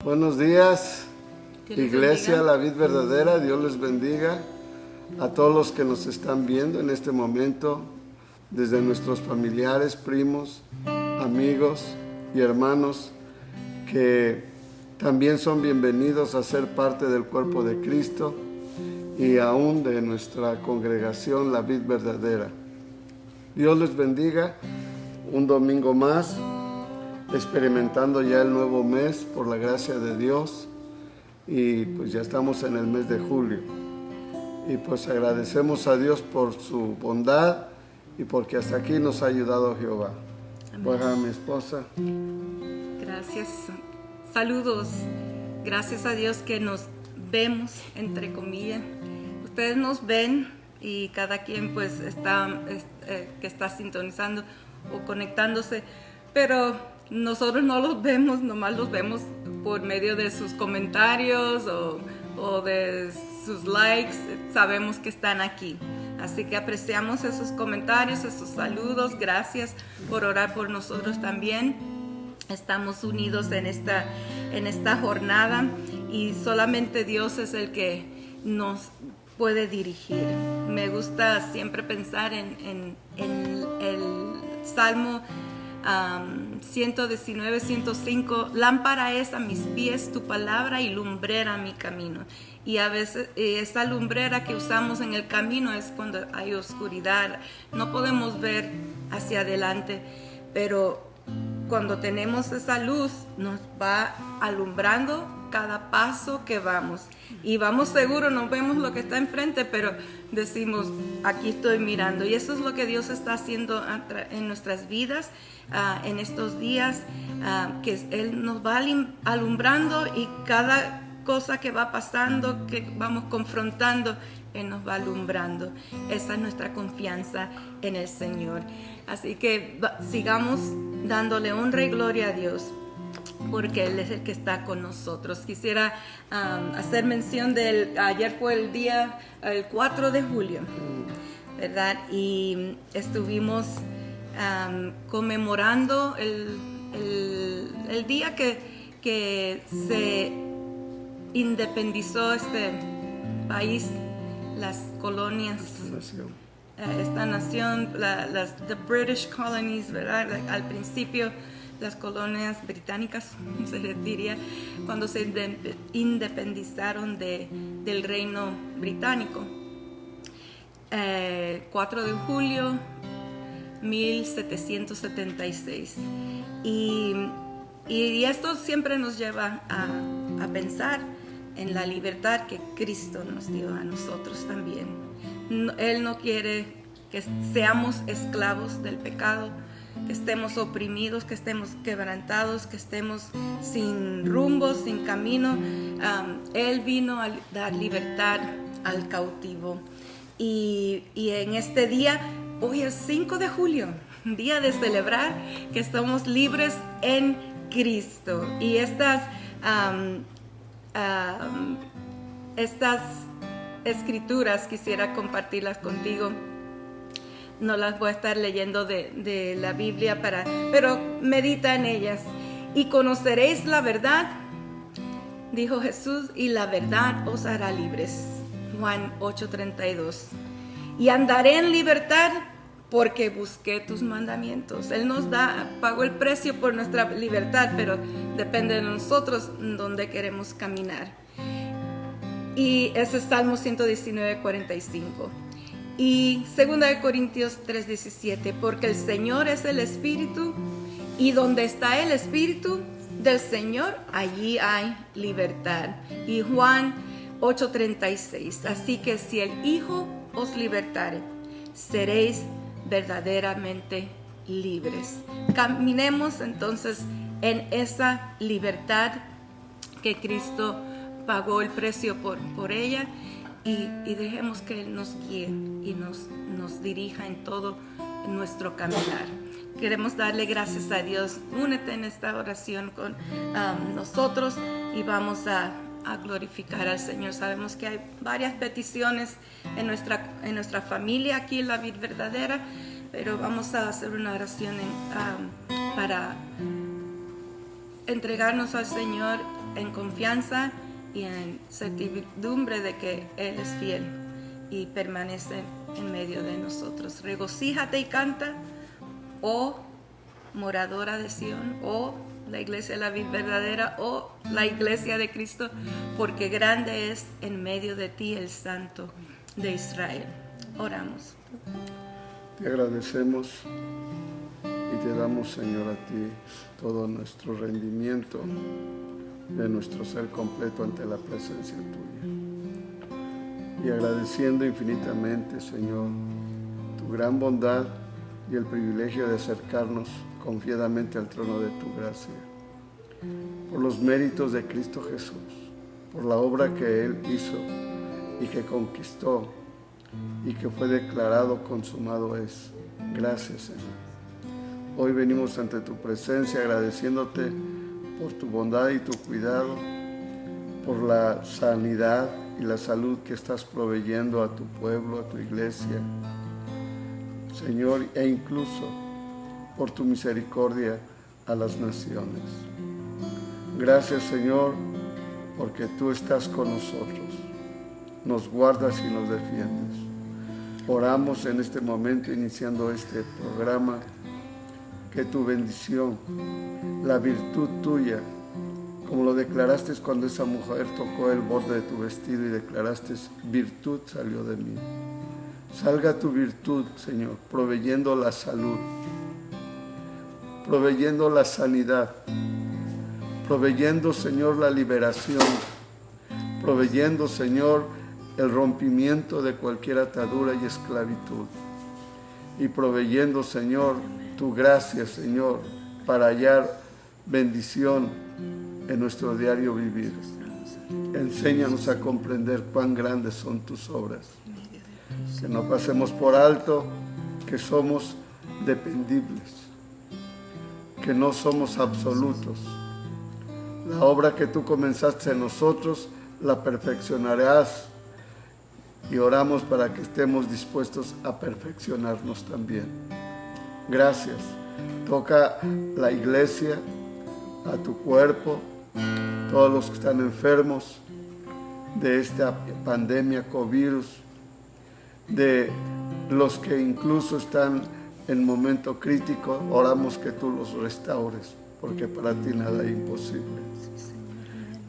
Buenos días, Iglesia La Vid Verdadera. Dios les bendiga a todos los que nos están viendo en este momento, desde nuestros familiares, primos, amigos y hermanos, que también son bienvenidos a ser parte del cuerpo de Cristo y aún de nuestra congregación La Vid Verdadera. Dios les bendiga. Un domingo más, experimentando ya el nuevo mes por la gracia de Dios, y pues ya estamos en el mes de julio, y pues agradecemos a Dios por su bondad y porque hasta aquí nos ha ayudado Jehová. Pues a mi esposa. Gracias, saludos, gracias a Dios que nos vemos, entre comillas. Ustedes nos ven y cada quien pues que está sintonizando o conectándose, pero nosotros no los vemos, nomás los vemos por medio de sus comentarios o de sus likes. Sabemos que están aquí, así que apreciamos esos comentarios, esos saludos. Gracias por orar por nosotros también. Estamos unidos en esta jornada y solamente Dios es el que nos puede dirigir. Me gusta siempre pensar en el Salmo 119, 105, lámpara es a mis pies tu palabra y lumbrera mi camino. Y a veces esa lumbrera que usamos en el camino es cuando hay oscuridad, no podemos ver hacia adelante, pero cuando tenemos esa luz nos va alumbrando cada paso que vamos, y vamos seguros, no vemos lo que está enfrente, pero decimos, aquí estoy mirando. Y eso es lo que Dios está haciendo en nuestras vidas en estos días, que Él nos va alumbrando, y cada cosa que va pasando, que vamos confrontando, Él nos va alumbrando. Esa es nuestra confianza en el Señor. Así que sigamos dándole honra y gloria a Dios, porque Él es el que está con nosotros. Quisiera hacer mención ayer fue el 4 de julio, ¿verdad? Y estuvimos conmemorando el día que se independizó este país, las colonias, esta nación, the British colonies, ¿verdad? Al principio, las colonias británicas, se les diría, cuando se independizaron del reino británico. 4 de julio 1776. Y esto siempre nos lleva a pensar en la libertad que Cristo nos dio a nosotros también. Él no quiere que seamos esclavos del pecado, que estemos oprimidos, que estemos quebrantados, que estemos sin rumbo, sin camino. Él vino a dar libertad al cautivo. Y en este día, hoy es 5 de julio, día de celebrar que estamos libres en Cristo. Y estas escrituras quisiera compartirlas contigo. No las voy a estar leyendo de la Biblia, pero medita en ellas. Y conoceréis la verdad, dijo Jesús, y la verdad os hará libres. Juan 8:32. Y andaré en libertad porque busqué tus mandamientos. Él nos pagó el precio por nuestra libertad, pero depende de nosotros dónde queremos caminar. Y ese es Salmo 119:45. Y 2 Corintios 3:17, porque el Señor es el Espíritu, y donde está el Espíritu del Señor, allí hay libertad. Y Juan 8:36, así que si el Hijo os libertare, seréis verdaderamente libres. Caminemos entonces en esa libertad que Cristo pagó el precio por ella, y dejemos que Él nos guíe y nos dirija en todo nuestro caminar. Queremos darle gracias a Dios. Únete en esta oración con nosotros y vamos a glorificar al Señor. Sabemos que hay varias peticiones en nuestra familia aquí en La Vid Verdadera, pero vamos a hacer una oración para entregarnos al Señor en confianza y en certidumbre de que Él es fiel y permanece en medio de nosotros. Regocíjate y canta, oh moradora de Sión, oh la iglesia de la vida verdadera, oh la iglesia de Cristo, porque grande es en medio de ti el Santo de Israel. Oramos. Te agradecemos y te damos, Señor, a ti todo nuestro rendimiento de nuestro ser completo ante la presencia tuya. Y agradeciendo infinitamente, Señor, tu gran bondad y el privilegio de acercarnos confiadamente al trono de tu gracia, por los méritos de Cristo Jesús, por la obra que Él hizo y que conquistó y que fue declarado consumado es. Gracias, Señor. Hoy venimos ante tu presencia agradeciéndote por tu bondad y tu cuidado, por la sanidad y la salud que estás proveyendo a tu pueblo, a tu iglesia, Señor, e incluso por tu misericordia a las naciones. Gracias, Señor, porque tú estás con nosotros, nos guardas y nos defiendes. Oramos en este momento, iniciando este programa, que tu bendición, la virtud tuya, como lo declaraste cuando esa mujer tocó el borde de tu vestido y declaraste, virtud salió de mí. Salga tu virtud, Señor, proveyendo la salud, proveyendo la sanidad, proveyendo, Señor, la liberación, proveyendo, Señor, el rompimiento de cualquier atadura y esclavitud, y proveyendo, Señor, tu gracia, Señor, para hallar bendición en nuestro diario vivir. Enséñanos a comprender cuán grandes son tus obras, que no pasemos por alto que somos dependibles, que no somos absolutos. La obra que tú comenzaste en nosotros la perfeccionarás, y oramos para que estemos dispuestos a perfeccionarnos también. Gracias. Toca la iglesia, a tu cuerpo, todos los que están enfermos de esta pandemia COVID, de los que incluso están en momento crítico, oramos que tú los restaures, porque para ti nada es imposible.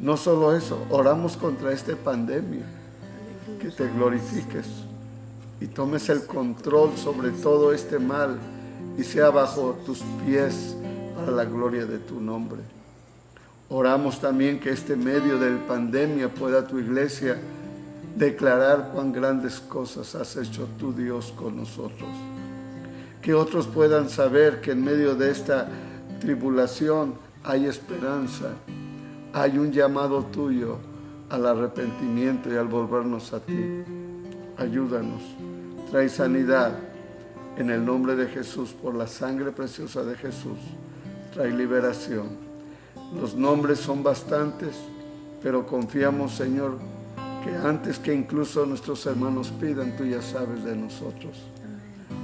No solo eso, oramos contra esta pandemia, que te glorifiques y tomes el control sobre todo este mal y sea bajo tus pies para la gloria de tu nombre. Oramos también que este medio de la pandemia pueda tu iglesia declarar cuán grandes cosas has hecho tú, Dios, con nosotros. Que otros puedan saber que en medio de esta tribulación hay esperanza, hay un llamado tuyo al arrepentimiento y al volvernos a ti. Ayúdanos, trae sanidad en el nombre de Jesús, por la sangre preciosa de Jesús, trae liberación. Los nombres son bastantes, pero confiamos, Señor, que antes que incluso nuestros hermanos pidan, tú ya sabes de nosotros.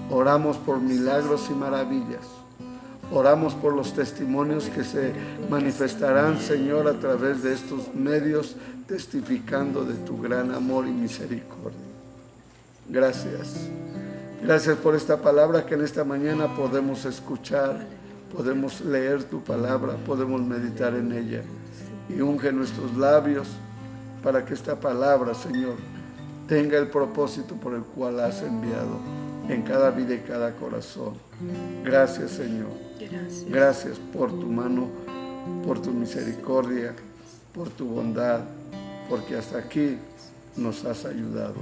Oramos por milagros y maravillas. Oramos por los testimonios que se manifestarán, Señor, a través de estos medios, testificando de tu gran amor y misericordia. Gracias. Gracias por esta palabra que en esta mañana podemos escuchar, podemos leer tu palabra, podemos meditar en ella. Y unge nuestros labios para que esta palabra, Señor, tenga el propósito por el cual has enviado en cada vida y cada corazón. Gracias, Señor. Gracias por tu mano, por tu misericordia, por tu bondad, porque hasta aquí nos has ayudado.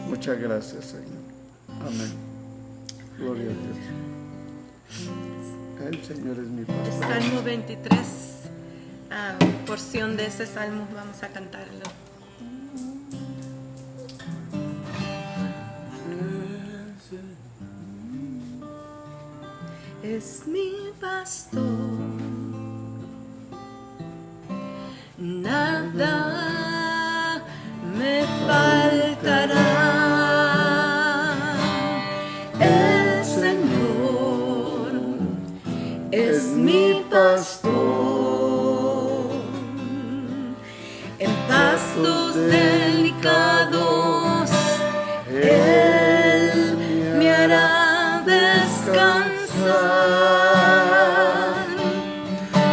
Muchas gracias, Señor. Amén. Gloria a Dios. El Señor es mi pastor. Salmo 23, porción de ese salmo, vamos a cantarlo. Es mi pastor, nada me faltará. El Señor es mi pastor, pastos delicados, Él me hará descansar.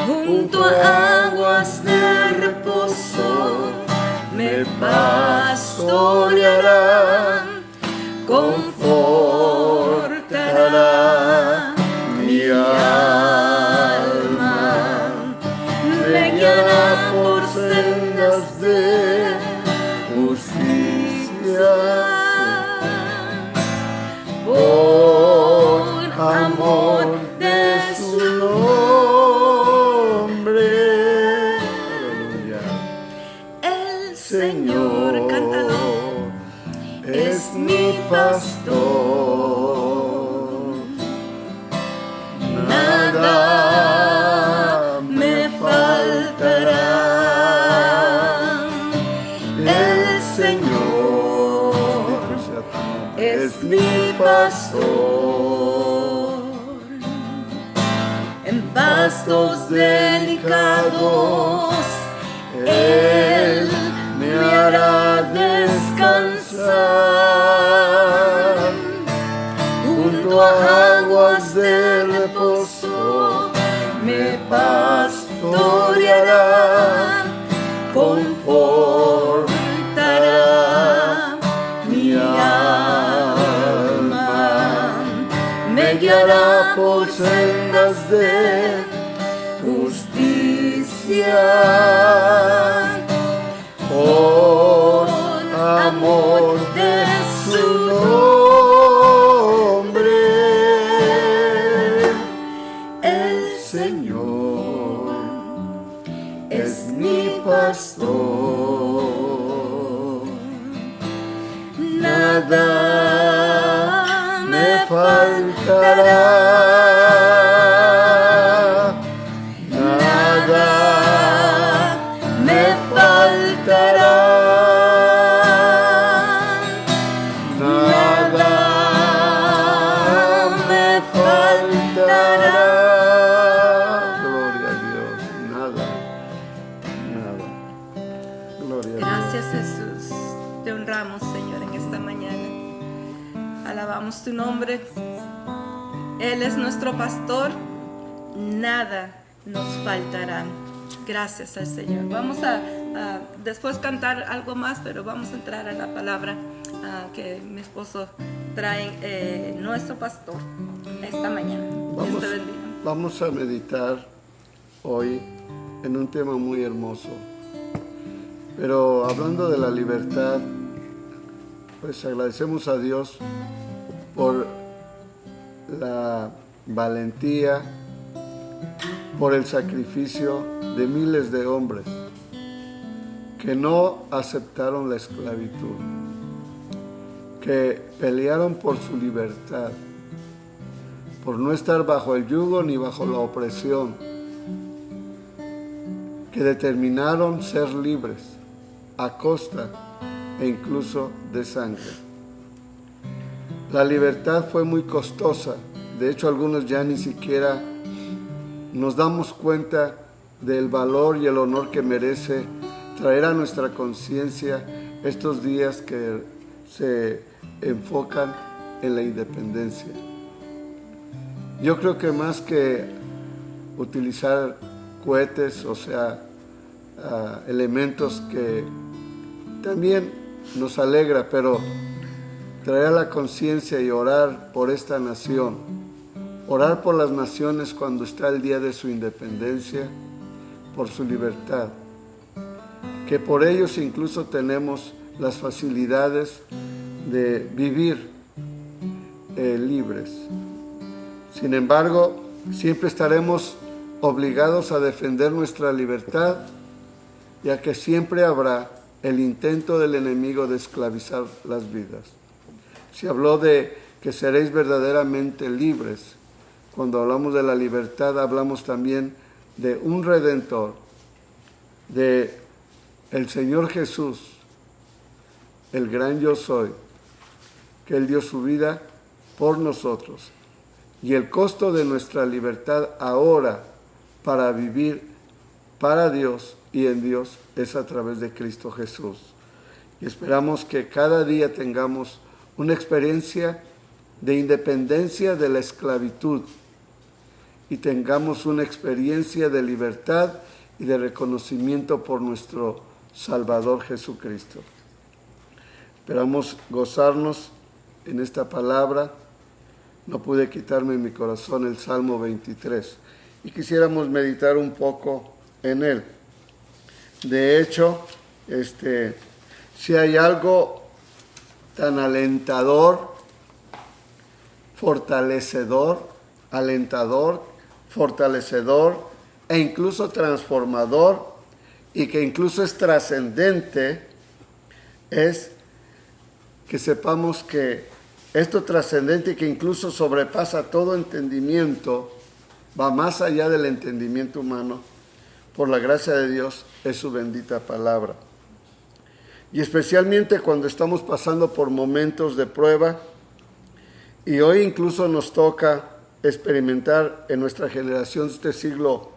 Junto a aguas de reposo me pastoreará, confortará mi alma, me guiará por sendas de justicia, por amor de su nombre. Aleluya. El Señor, cántalo, es mi pastor, nada me faltará. El Señor es mi pastor, en pastos delicados Él me hará descansar. Junto a aguas de reposo me pastoreará, confortará mi alma, me guiará por sendas de justicia, por amor de su nombre. El Señor es mi pastor, nada me faltará, nada me faltará, nada me faltará. Gloria a Dios. Nada. Gloria a Dios. Gracias, Jesús. Te honramos, Señor, en esta mañana. Alabamos tu nombre. Él es nuestro pastor. Nada nos faltará. Gracias al Señor. Vamos a después cantar algo más, pero vamos a entrar a la palabra que mi esposo trae, nuestro pastor, esta mañana. Dios te bendiga. Vamos a meditar hoy en un tema muy hermoso. Pero hablando de la libertad, pues agradecemos a Dios por la valentía, por el sacrificio de miles de hombres que no aceptaron la esclavitud, que pelearon por su libertad, por no estar bajo el yugo ni bajo la opresión, que determinaron ser libres a costa e incluso de sangre. La libertad fue muy costosa. De hecho, algunos ya ni siquiera nos damos cuenta del valor y el honor que merece traer a nuestra conciencia estos días que se enfocan en la independencia. Yo creo que más que utilizar cohetes, o sea, elementos que también nos alegra, pero traer a la conciencia y orar por esta nación, orar por las naciones cuando está el día de su independencia, por su libertad, que por ellos incluso tenemos las facilidades de vivir libres. Sin embargo, siempre estaremos obligados a defender nuestra libertad, ya que siempre habrá el intento del enemigo de esclavizar las vidas. Se habló de que seréis verdaderamente libres. Cuando hablamos de la libertad, hablamos también de un Redentor, de el Señor Jesús, el gran yo soy, que Él dio su vida por nosotros. Y el costo de nuestra libertad ahora para vivir para Dios y en Dios es a través de Cristo Jesús. Y esperamos que cada día tengamos una experiencia de independencia de la esclavitud y tengamos una experiencia de libertad y de reconocimiento por nuestro Salvador Jesucristo. Esperamos gozarnos en esta palabra. No pude quitarme en mi corazón el Salmo 23 y quisiéramos meditar un poco en él. De hecho, si hay algo tan alentador, fortalecedor, fortalecedor e incluso transformador y que incluso es trascendente, es que sepamos que esto trascendente y que incluso sobrepasa todo entendimiento, va más allá del entendimiento humano, por la gracia de Dios, es su bendita palabra. Y especialmente cuando estamos pasando por momentos de prueba, y hoy incluso nos toca experimentar en nuestra generación de este siglo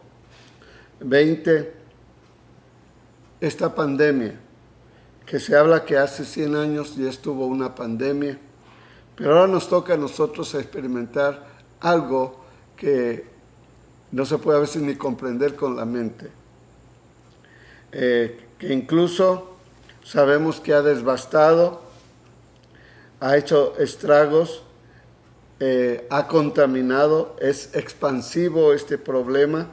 XX, esta pandemia, que se habla que hace 100 años ya estuvo una pandemia, pero ahora nos toca a nosotros experimentar algo que no se puede a veces ni comprender con la mente, que incluso sabemos que ha devastado, ha hecho estragos, ha contaminado, es expansivo este problema,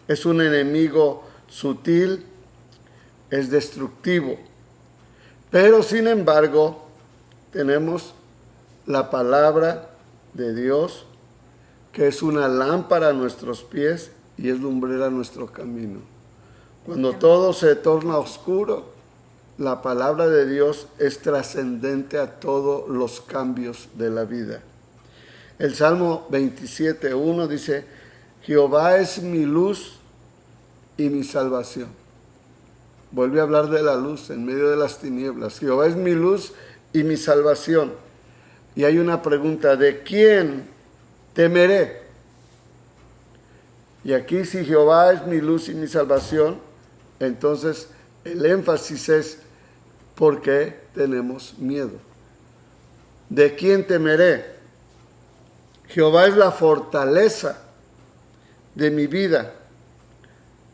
es un enemigo sutil, es destructivo. Pero sin embargo, tenemos la palabra de Dios, que es una lámpara a nuestros pies y es lumbrera a nuestro camino. Cuando todo se torna oscuro, la palabra de Dios es trascendente a todos los cambios de la vida. El Salmo 27:1 dice: Jehová es mi luz y mi salvación. Vuelve a hablar de la luz en medio de las tinieblas. Jehová es mi luz y mi salvación. Y hay una pregunta: ¿de quién temeré? Y aquí, si Jehová es mi luz y mi salvación, entonces el énfasis es: ¿por qué tenemos miedo? ¿De quién temeré? Jehová es la fortaleza de mi vida.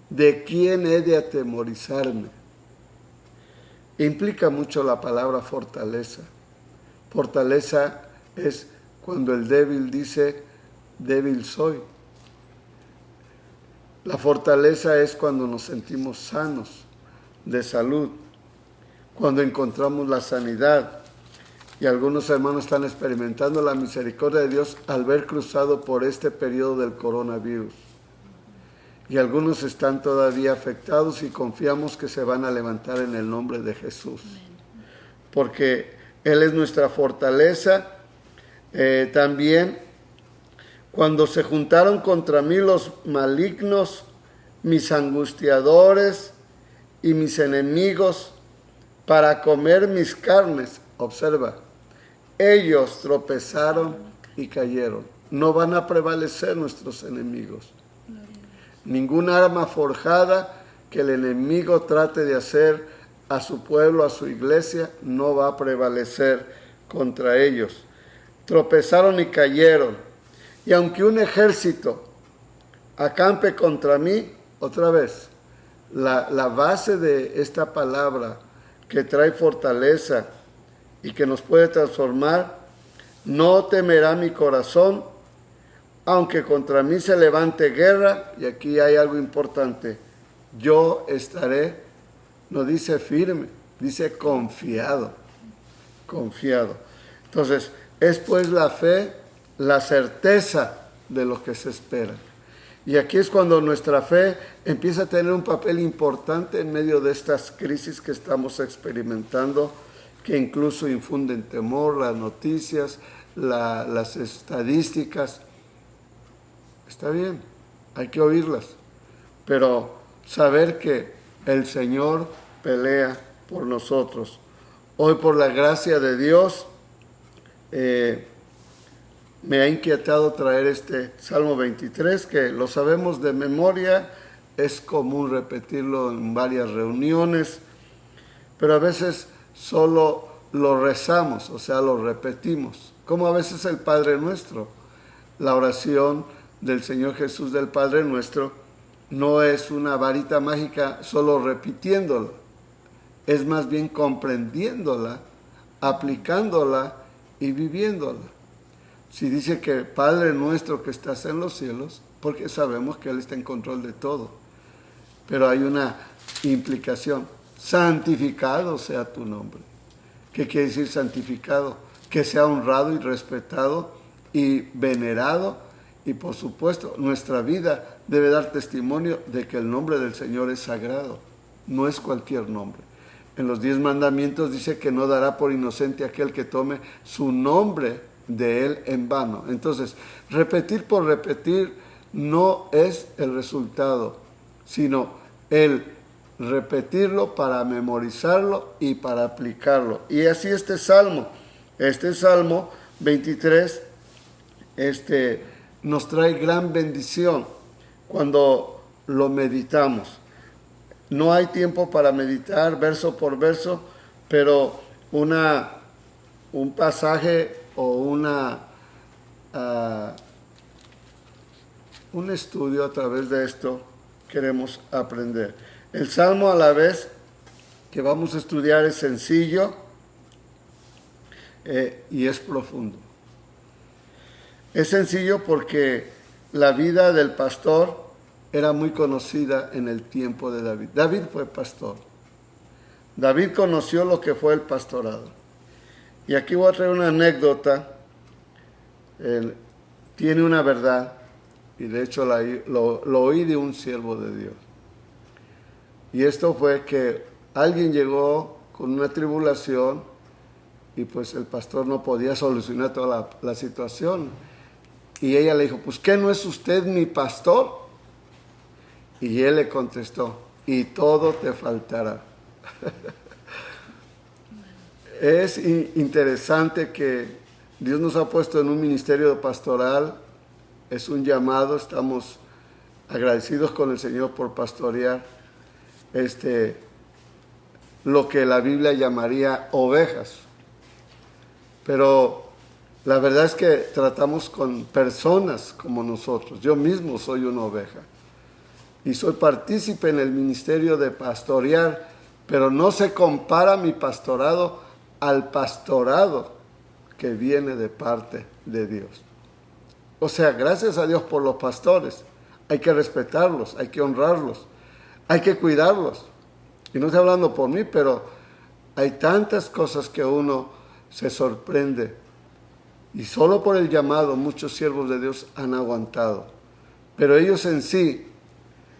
¿De quién he de atemorizarme? Implica mucho la palabra fortaleza. Fortaleza es cuando el débil dice: débil soy. La fortaleza es cuando nos sentimos sanos, de salud, cuando encontramos la sanidad. Y algunos hermanos están experimentando la misericordia de Dios al ver cruzado por este periodo del coronavirus. Y algunos están todavía afectados y confiamos que se van a levantar en el nombre de Jesús. Porque Él es nuestra fortaleza. También, cuando se juntaron contra mí los malignos, mis angustiadores y mis enemigos, para comer mis carnes, observa, ellos tropezaron y cayeron. No van a prevalecer nuestros enemigos. Ninguna arma forjada que el enemigo trate de hacer a su pueblo, a su iglesia, no va a prevalecer contra ellos. Tropezaron y cayeron. Y aunque un ejército acampe contra mí, otra vez, la base de esta palabra que trae fortaleza y que nos puede transformar: no temerá mi corazón, aunque contra mí se levante guerra. Y aquí hay algo importante: yo estaré, no dice firme, dice confiado. Entonces, es pues la fe, la certeza de lo que se espera. Y aquí es cuando nuestra fe empieza a tener un papel importante en medio de estas crisis que estamos experimentando, que incluso infunden temor, las noticias, las estadísticas. Está bien, hay que oírlas, pero saber que el Señor pelea por nosotros. Hoy, por la gracia de Dios, me ha inquietado traer este Salmo 23, que lo sabemos de memoria, es común repetirlo en varias reuniones, pero a veces solo lo rezamos, o sea, lo repetimos, como a veces el Padre Nuestro. La oración del Señor Jesús del Padre Nuestro no es una varita mágica solo repitiéndola, es más bien comprendiéndola, aplicándola y viviéndola. Si dice que Padre Nuestro que estás en los cielos, porque sabemos que Él está en control de todo, pero hay una implicación: santificado sea tu nombre. ¿Qué quiere decir santificado? Que sea honrado y respetado y venerado, y por supuesto nuestra vida debe dar testimonio de que el nombre del Señor es sagrado, no es cualquier nombre. En los 10 mandamientos dice que no dará por inocente aquel que tome su nombre de Él en vano. Entonces, repetir por repetir no es el resultado, sino el repetirlo para memorizarlo y para aplicarlo. Y así este Salmo 23, nos trae gran bendición cuando lo meditamos. No hay tiempo para meditar verso por verso, pero un pasaje o un estudio a través de esto queremos aprender. El Salmo a la vez que vamos a estudiar es sencillo y es profundo. Es sencillo porque la vida del pastor era muy conocida en el tiempo de David. David fue pastor. David conoció lo que fue el pastorado. Y aquí voy a traer una anécdota. Tiene una verdad, y de hecho lo oí de un siervo de Dios. Y esto fue que alguien llegó con una tribulación y pues el pastor no podía solucionar toda la situación. Y ella le dijo, pues ¿qué no es usted mi pastor? Y él le contestó, y todo te faltará. Es interesante que Dios nos ha puesto en un ministerio pastoral, es un llamado, estamos agradecidos con el Señor por pastorear lo que la Biblia llamaría ovejas. Pero la verdad es que tratamos con personas como nosotros. Yo mismo soy una oveja y soy partícipe en el ministerio de pastorear, pero no se compara mi pastorado al pastorado que viene de parte de Dios. O sea, gracias a Dios por los pastores. Hay que respetarlos, hay que honrarlos, hay que cuidarlos. Y no estoy hablando por mí, pero hay tantas cosas que uno se sorprende. Y solo por el llamado muchos siervos de Dios han aguantado. Pero ellos en sí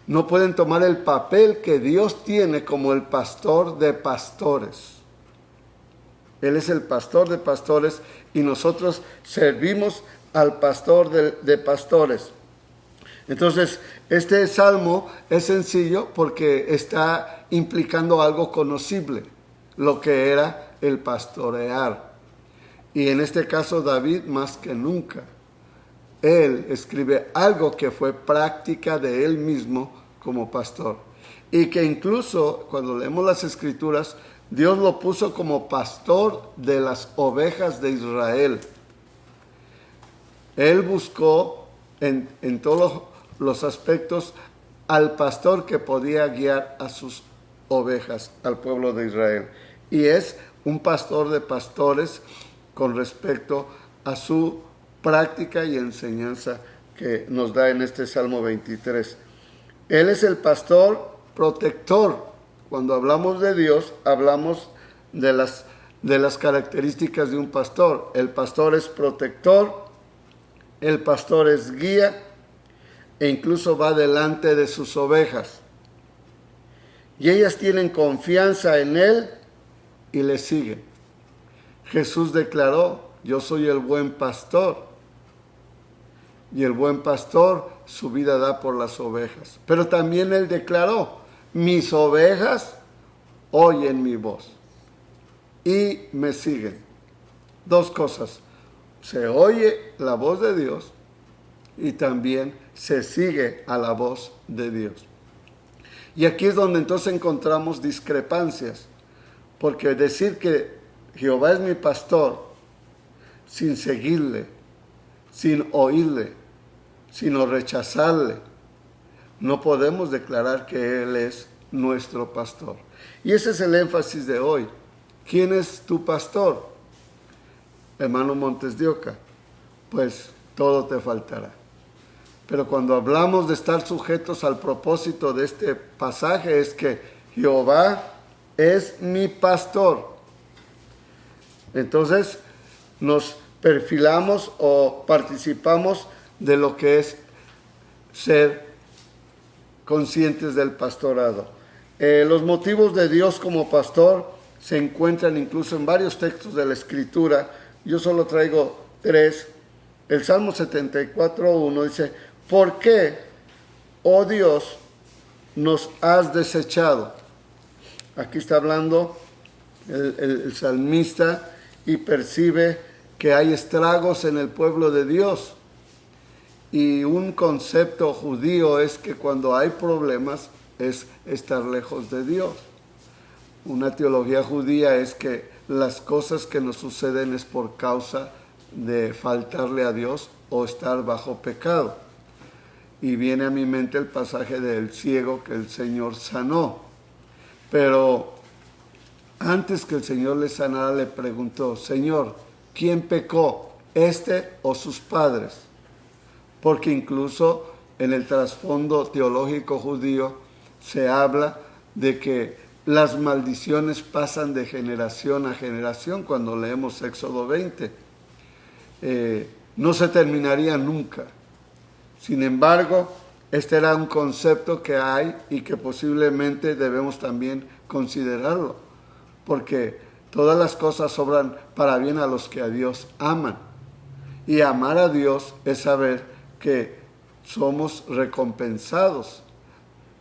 no pueden tomar el papel que Dios tiene como el pastor de pastores. Él es el pastor de pastores y nosotros servimos al pastor de pastores. Entonces, este salmo es sencillo porque está implicando algo conocible, lo que era el pastorear. Y en este caso David más que nunca, él escribe algo que fue práctica de él mismo como pastor. Y que incluso cuando leemos las escrituras, Dios lo puso como pastor de las ovejas de Israel. Él buscó en todos los aspectos al pastor que podía guiar a sus ovejas, al pueblo de Israel. Y es un pastor de pastores con respecto a su práctica y enseñanza que nos da en este Salmo 23. Él es el pastor protector. Cuando hablamos de Dios, hablamos de las características de un pastor. El pastor es protector, el pastor es guía e incluso va delante de sus ovejas. Y ellas tienen confianza en él y le siguen. Jesús declaró, yo soy el buen pastor. Y el buen pastor su vida da por las ovejas. Pero también él declaró, mis ovejas oyen mi voz y me siguen. Dos cosas, se oye la voz de Dios y también se sigue a la voz de Dios. Y aquí es donde entonces encontramos discrepancias, porque decir que Jehová es mi pastor sin seguirle, sin oírle, sino rechazarle, no podemos declarar que Él es nuestro pastor. Y ese es el énfasis de hoy. ¿Quién es tu pastor? Hermano Montes de Oca, pues todo te faltará. Pero cuando hablamos de estar sujetos al propósito de este pasaje es que Jehová es mi pastor. Entonces nos perfilamos o participamos de lo que es ser conscientes del pastorado. Los motivos de Dios como pastor se encuentran incluso en varios textos de la Escritura. Yo solo traigo 3. El Salmo 74:1 dice: ¿por qué, oh Dios, nos has desechado? Aquí está hablando el salmista y percibe que hay estragos en el pueblo de Dios. Y un concepto judío es que cuando hay problemas es estar lejos de Dios. Una teología judía es que las cosas que nos suceden es por causa de faltarle a Dios o estar bajo pecado. Y viene a mi mente el pasaje del ciego que el Señor sanó. Pero antes que el Señor le sanara, le preguntó: Señor, ¿quién pecó, este o sus padres? Porque incluso en el trasfondo teológico judío se habla de que las maldiciones pasan de generación a generación. Cuando leemos Éxodo 20, no se terminaría nunca. Sin embargo, este era un concepto que hay y que posiblemente debemos también considerarlo, porque todas las cosas obran para bien a los que a Dios aman. Y amar a Dios es saber que somos recompensados,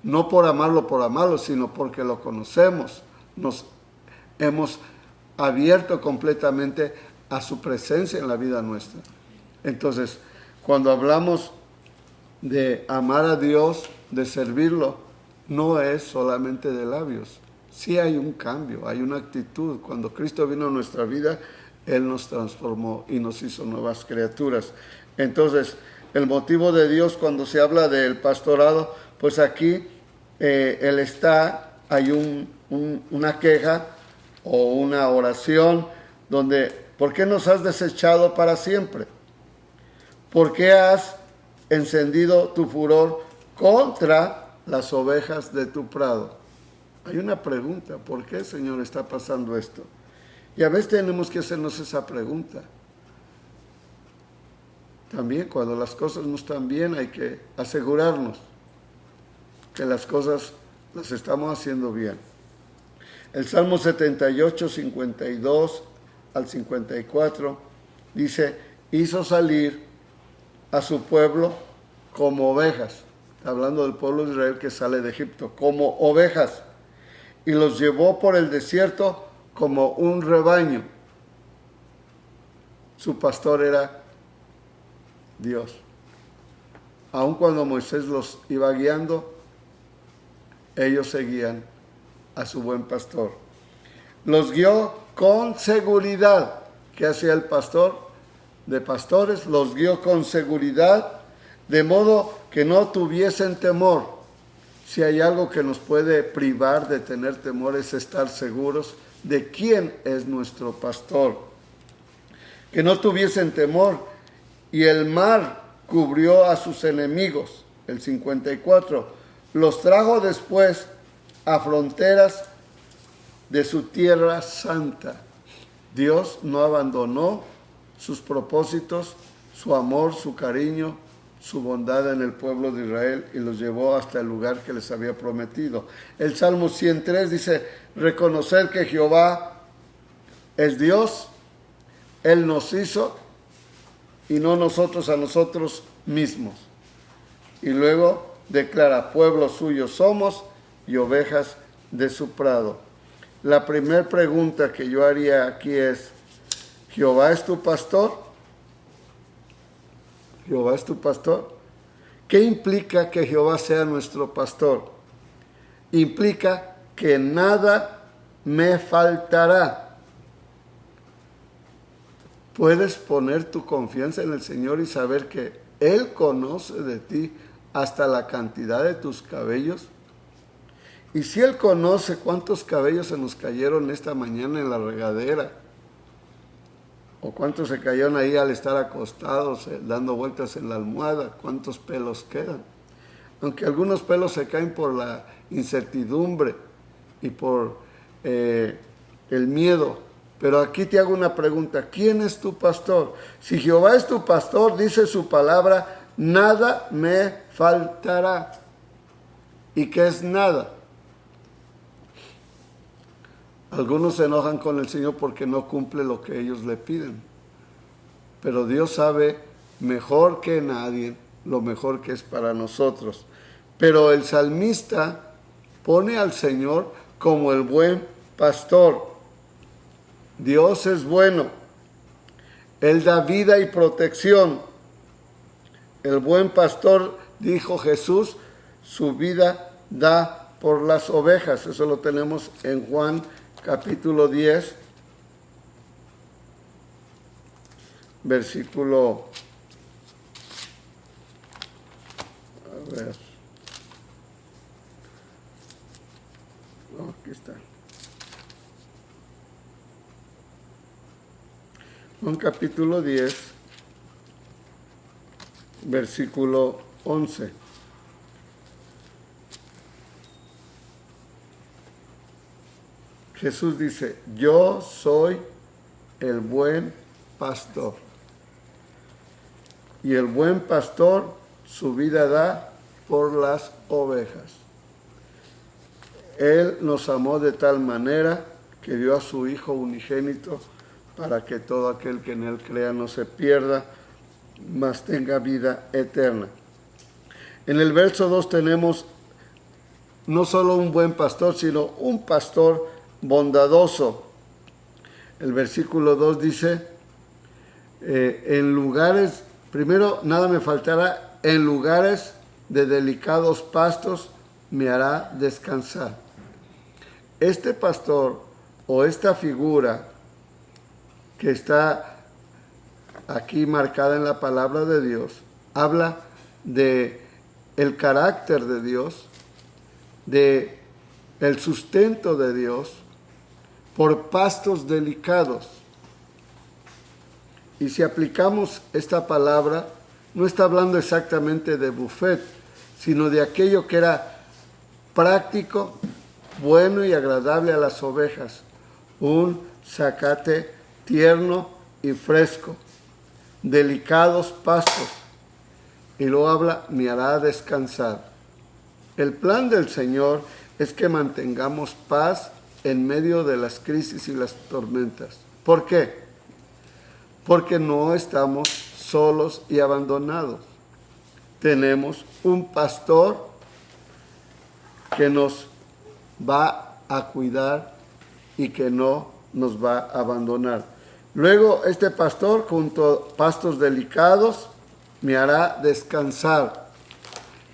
no por amarlo, sino porque lo conocemos. Nos hemos abierto completamente a su presencia en la vida nuestra. Entonces, cuando hablamos de amar a Dios, de servirlo, no es solamente de labios. Sí hay un cambio, hay una actitud. Cuando Cristo vino a nuestra vida, Él nos transformó y nos hizo nuevas criaturas. Entonces, el motivo de Dios cuando se habla del pastorado, pues aquí hay una queja o una oración donde: ¿por qué nos has desechado para siempre? ¿Por qué has encendido tu furor contra las ovejas de tu prado? Hay una pregunta: ¿por qué, Señor, está pasando esto? Y a veces tenemos que hacernos esa pregunta. También cuando las cosas no están bien hay que asegurarnos que las cosas las estamos haciendo bien. El Salmo 78, 52 al 54 dice: hizo salir a su pueblo como ovejas. Está hablando del pueblo de Israel que sale de Egipto, como ovejas, y los llevó por el desierto como un rebaño. Su pastor era Dios. Aun cuando Moisés los iba guiando, ellos seguían a su buen pastor. Los guió con seguridad. ¿Qué hacía el pastor de pastores? Los guió con seguridad, de modo que no tuviesen temor. Si hay algo que nos puede privar de tener temor, es estar seguros de quién es nuestro pastor. Que no tuviesen temor. Y el mar cubrió a sus enemigos. El 54. Los trajo después a fronteras de su tierra santa. Dios no abandonó sus propósitos, su amor, su cariño, su bondad en el pueblo de Israel, y los llevó hasta el lugar que les había prometido. El Salmo 103 dice: reconocer que Jehová es Dios, Él nos hizo y no nosotros a nosotros mismos. Y luego declara: pueblo suyo somos y ovejas de su prado. La primera pregunta que yo haría aquí es: ¿Jehová es tu pastor? ¿Jehová es tu pastor? ¿Qué implica que Jehová sea nuestro pastor? implica que nada me faltará. Puedes poner tu confianza en el Señor y saber que Él conoce de ti hasta la cantidad de tus cabellos. Y si Él conoce cuántos cabellos se nos cayeron esta mañana en la regadera, o cuántos se cayeron ahí al estar acostados, dando vueltas en la almohada, cuántos pelos quedan. Aunque algunos pelos se caen por la incertidumbre y por el miedo. Pero aquí te hago una pregunta: ¿quién es tu pastor? Si Jehová es tu pastor, dice su palabra, nada me faltará. ¿Y qué es nada? Algunos se enojan con el Señor porque no cumple lo que ellos le piden. Pero Dios sabe mejor que nadie lo mejor que es para nosotros. Pero el salmista pone al Señor como el buen pastor. Dios es bueno. Él da vida y protección. El buen pastor, dijo Jesús, su vida da por las ovejas. Eso lo tenemos en Juan capítulo 10, versículo, a ver, aquí está. Juan capítulo 10, versículo 11. Jesús dice: yo soy el buen pastor. Y el buen pastor su vida da por las ovejas. Él nos amó de tal manera que dio a su Hijo unigénito para que todo aquel que en Él crea no se pierda, mas tenga vida eterna. En el verso 2 tenemos no solo un buen pastor, sino un pastor bondadoso. El versículo 2 dice, en lugares, primero, nada me faltará, en lugares de delicados pastos me hará descansar. Este pastor o esta figura que está aquí marcada en la palabra de Dios, habla de el carácter de Dios, de el sustento de Dios por pastos delicados. Y si aplicamos esta palabra, no está hablando exactamente de buffet, sino de aquello que era práctico, bueno y agradable a las ovejas. Un zacate tierno y fresco, delicados pastos. Y luego habla, me hará descansar. El plan del Señor es que mantengamos paz en medio de las crisis y las tormentas. ¿Por qué? Porque no estamos solos y abandonados. Tenemos un pastor que nos va a cuidar y que no nos va a abandonar. Luego, este pastor, junto a pastos delicados, me hará descansar.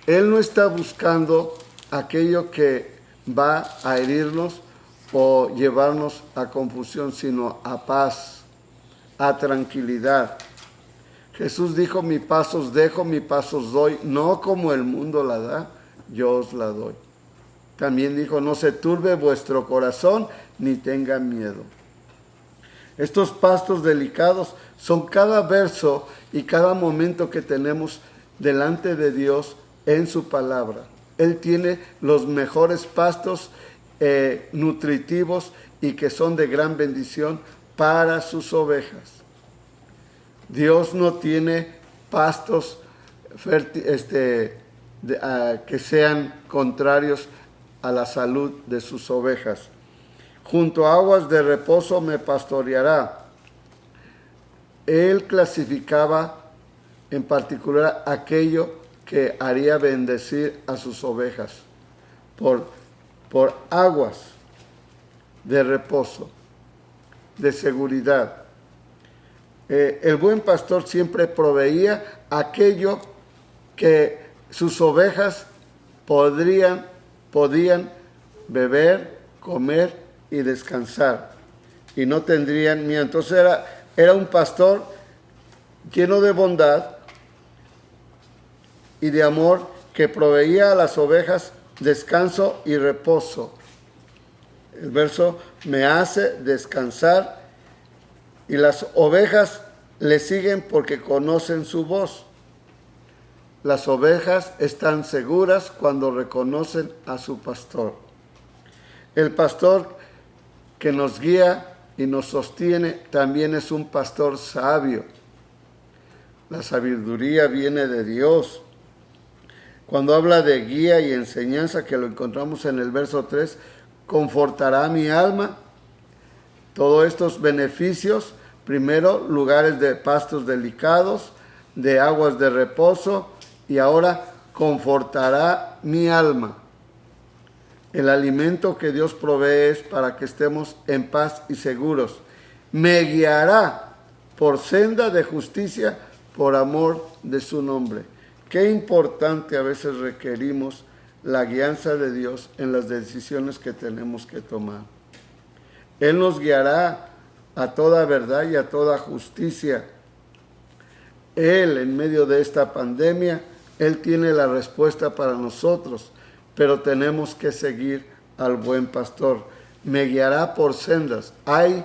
Él no está buscando aquello que va a herirnos o llevarnos a confusión, sino a paz, a tranquilidad. Jesús dijo, mi paz os dejo, mi paz os doy, no como el mundo la da, yo os la doy. También dijo, no se turbe vuestro corazón, ni tenga miedo. Estos pastos delicados son cada verso y cada momento que tenemos delante de Dios en su palabra. Él tiene los mejores pastos nutritivos y que son de gran bendición para sus ovejas. Dios no tiene pastos que sean contrarios a la salud de sus ovejas. Junto a aguas de reposo me pastoreará. Él clasificaba en particular aquello que haría bendecir a sus ovejas por aguas de reposo, de seguridad. El buen pastor siempre proveía aquello que sus ovejas podían beber, comer y descansar, y no tendrían miedo. Entonces era un pastor lleno de bondad y de amor, que proveía a las ovejas descanso y reposo. El verso: me hace descansar, y las ovejas le siguen porque conocen su voz. Las ovejas están seguras cuando reconocen a su pastor. El pastor que nos guía y nos sostiene también es un pastor sabio. La sabiduría viene de Dios. Cuando habla de guía y enseñanza, que lo encontramos en el verso 3, confortará mi alma. Todos estos beneficios: primero, lugares de pastos delicados, de aguas de reposo, y ahora confortará mi alma. El alimento que Dios provee es para que estemos en paz y seguros. Me guiará por senda de justicia por amor de su nombre. Qué importante a veces requerimos la guianza de Dios en las decisiones que tenemos que tomar. Él nos guiará a toda verdad y a toda justicia. Él, en medio de esta pandemia, Él tiene la respuesta para nosotros, pero tenemos que seguir al buen pastor. Me guiará por sendas. Hay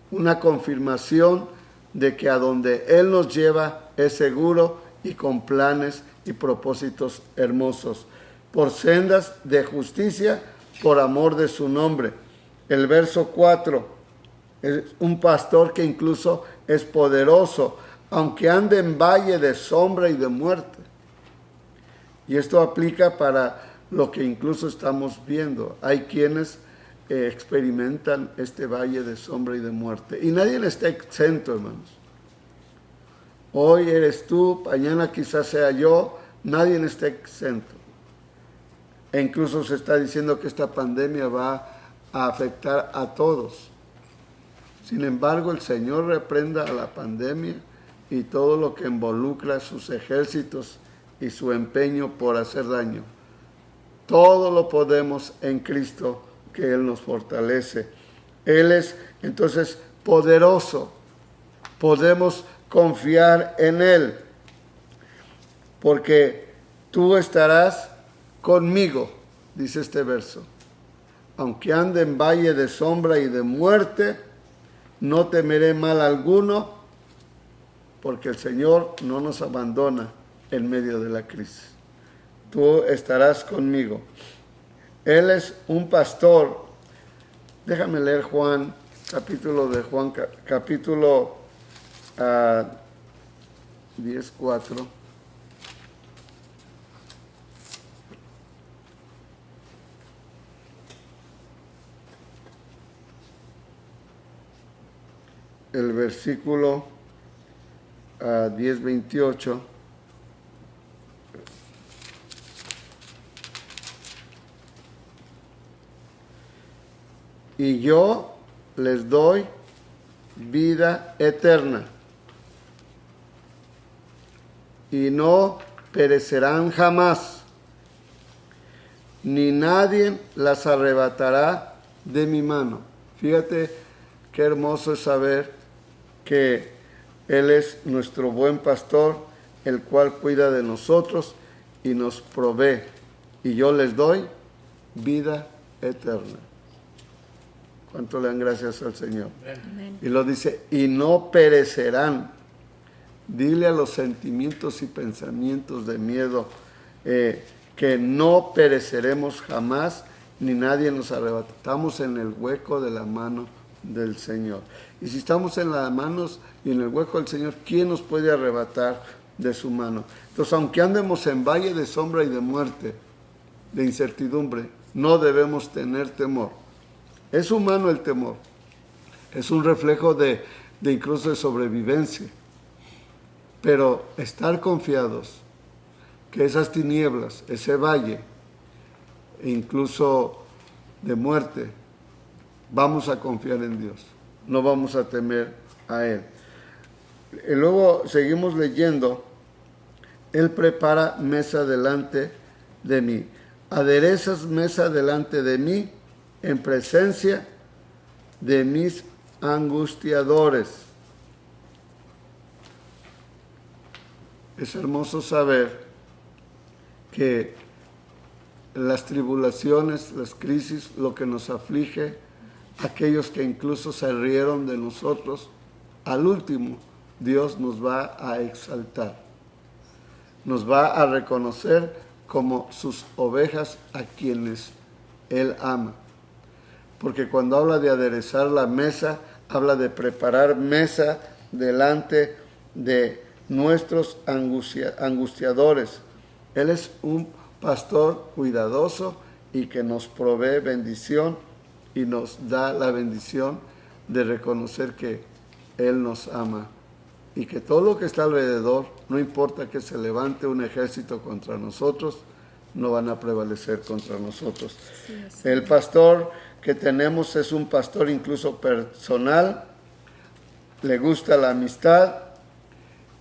una confirmación de que a donde Él nos lleva es seguro y con planes y propósitos hermosos. Por sendas de justicia, por amor de su nombre. El verso 4, es un pastor que incluso es poderoso, aunque ande en valle de sombra y de muerte. Y esto aplica para lo que incluso estamos viendo. Hay quienes experimentan este valle de sombra y de muerte. Y nadie está exento, hermanos. Hoy eres tú, mañana quizás sea yo, nadie está exento. E incluso se está diciendo que esta pandemia va a afectar a todos. Sin embargo, el Señor reprenda a la pandemia y todo lo que involucra sus ejércitos y su empeño por hacer daño. Todo lo podemos en Cristo, que Él nos fortalece. Él es entonces poderoso. Podemos confiar en Él, porque tú estarás conmigo, dice este verso. Aunque ande en valle de sombra y de muerte, no temeré mal alguno, porque el Señor no nos abandona en medio de la crisis. Tú estarás conmigo. Él es un pastor. Déjame leer Juan, capítulo 10:4. El versículo 10:28. Y yo les doy vida eterna, y no perecerán jamás, ni nadie las arrebatará de mi mano. Fíjate qué hermoso es saber que Él es nuestro buen pastor, el cual cuida de nosotros y nos provee. Y yo les doy vida eterna. ¿Cuánto le dan gracias al Señor? Amén. Y lo dice, y no perecerán. Dile a los sentimientos y pensamientos de miedo que no pereceremos jamás, ni nadie nos arrebata. Estamos en el hueco de la mano del Señor. Y si estamos en las manos y en el hueco del Señor, ¿quién nos puede arrebatar de su mano? Entonces, aunque andemos en valle de sombra y de muerte, de incertidumbre, no debemos tener temor. Es humano el temor. Es un reflejo de incluso de sobrevivencia. Pero estar confiados que esas tinieblas, ese valle, incluso de muerte, vamos a confiar en Dios. No vamos a temer a Él. Y luego seguimos leyendo. Él prepara mesa delante de mí. Aderezas mesa delante de mí en presencia de mis angustiadores. Es hermoso saber que las tribulaciones, las crisis, lo que nos aflige, aquellos que incluso se rieron de nosotros, al último Dios nos va a exaltar, nos va a reconocer como sus ovejas a quienes Él ama. Porque cuando habla de aderezar la mesa, habla de preparar mesa delante de nuestros angustiadores. Él es un pastor cuidadoso y que nos provee bendición y nos da la bendición de reconocer que Él nos ama y que todo lo que está alrededor, no importa que se levante un ejército contra nosotros, no van a prevalecer contra nosotros. Sí. El pastor que tenemos es un pastor incluso personal, le gusta la amistad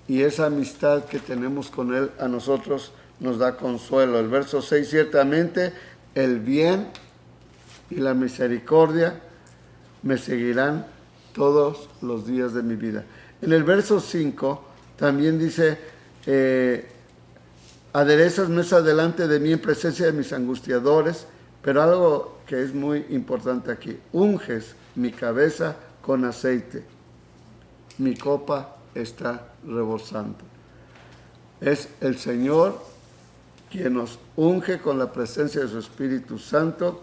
y esa amistad que tenemos con Él a nosotros nos da consuelo. El verso 6, ciertamente el bien y la misericordia me seguirán todos los días de mi vida. En el verso 5 también dice, aderezas mesa delante de mí en presencia de mis angustiadores, pero algo que es muy importante aquí, unges mi cabeza con aceite, mi copa está rebosando. Es el Señor quien nos unge con la presencia de su Espíritu Santo,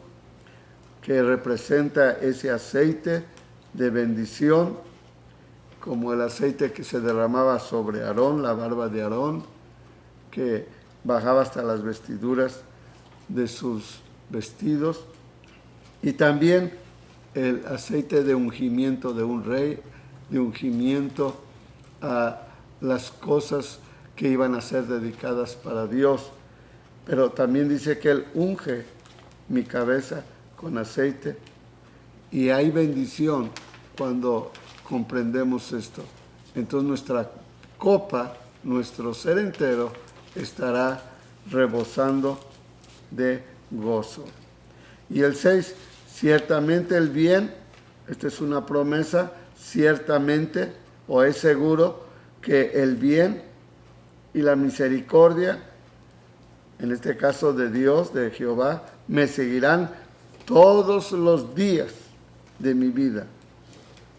que representa ese aceite de bendición, como el aceite que se derramaba sobre Aarón, la barba de Aarón, que bajaba hasta las vestiduras de sus vestidos, y también el aceite de ungimiento de un rey, de ungimiento a las cosas que iban a ser dedicadas para Dios. Pero también dice que Él unge mi cabeza con aceite, y hay bendición cuando comprendemos esto. Entonces nuestra copa, nuestro ser entero, estará rebosando de gozo. Y el 6, ciertamente el bien, esta es una promesa, ciertamente, o es seguro que el bien y la misericordia, en este caso de Dios, de Jehová, me seguirán todos los días de mi vida,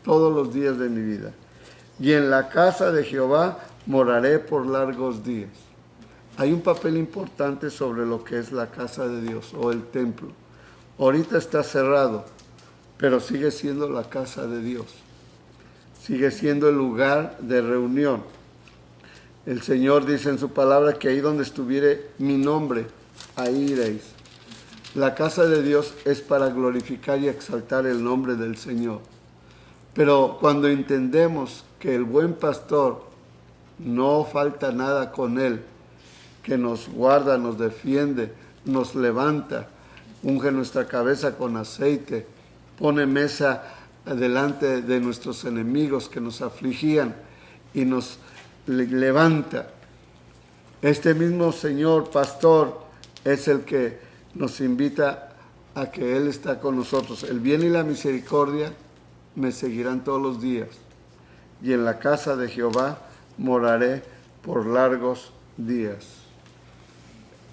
todos los días de mi vida. Y en la casa de Jehová moraré por largos días. Hay un papel importante sobre lo que es la casa de Dios o el templo. Ahorita está cerrado, pero sigue siendo la casa de Dios. Sigue siendo el lugar de reunión. El Señor dice en su palabra que ahí donde estuviere mi nombre, ahí iréis. La casa de Dios es para glorificar y exaltar el nombre del Señor. Pero cuando entendemos que el buen pastor, no falta nada con Él, que nos guarda, nos defiende, nos levanta, unge nuestra cabeza con aceite, pone mesa delante de nuestros enemigos que nos afligían y nos levanta. Este mismo Señor pastor es el que nos invita a que Él está con nosotros. El bien y la misericordia me seguirán todos los días, y en la casa de Jehová moraré por largos días.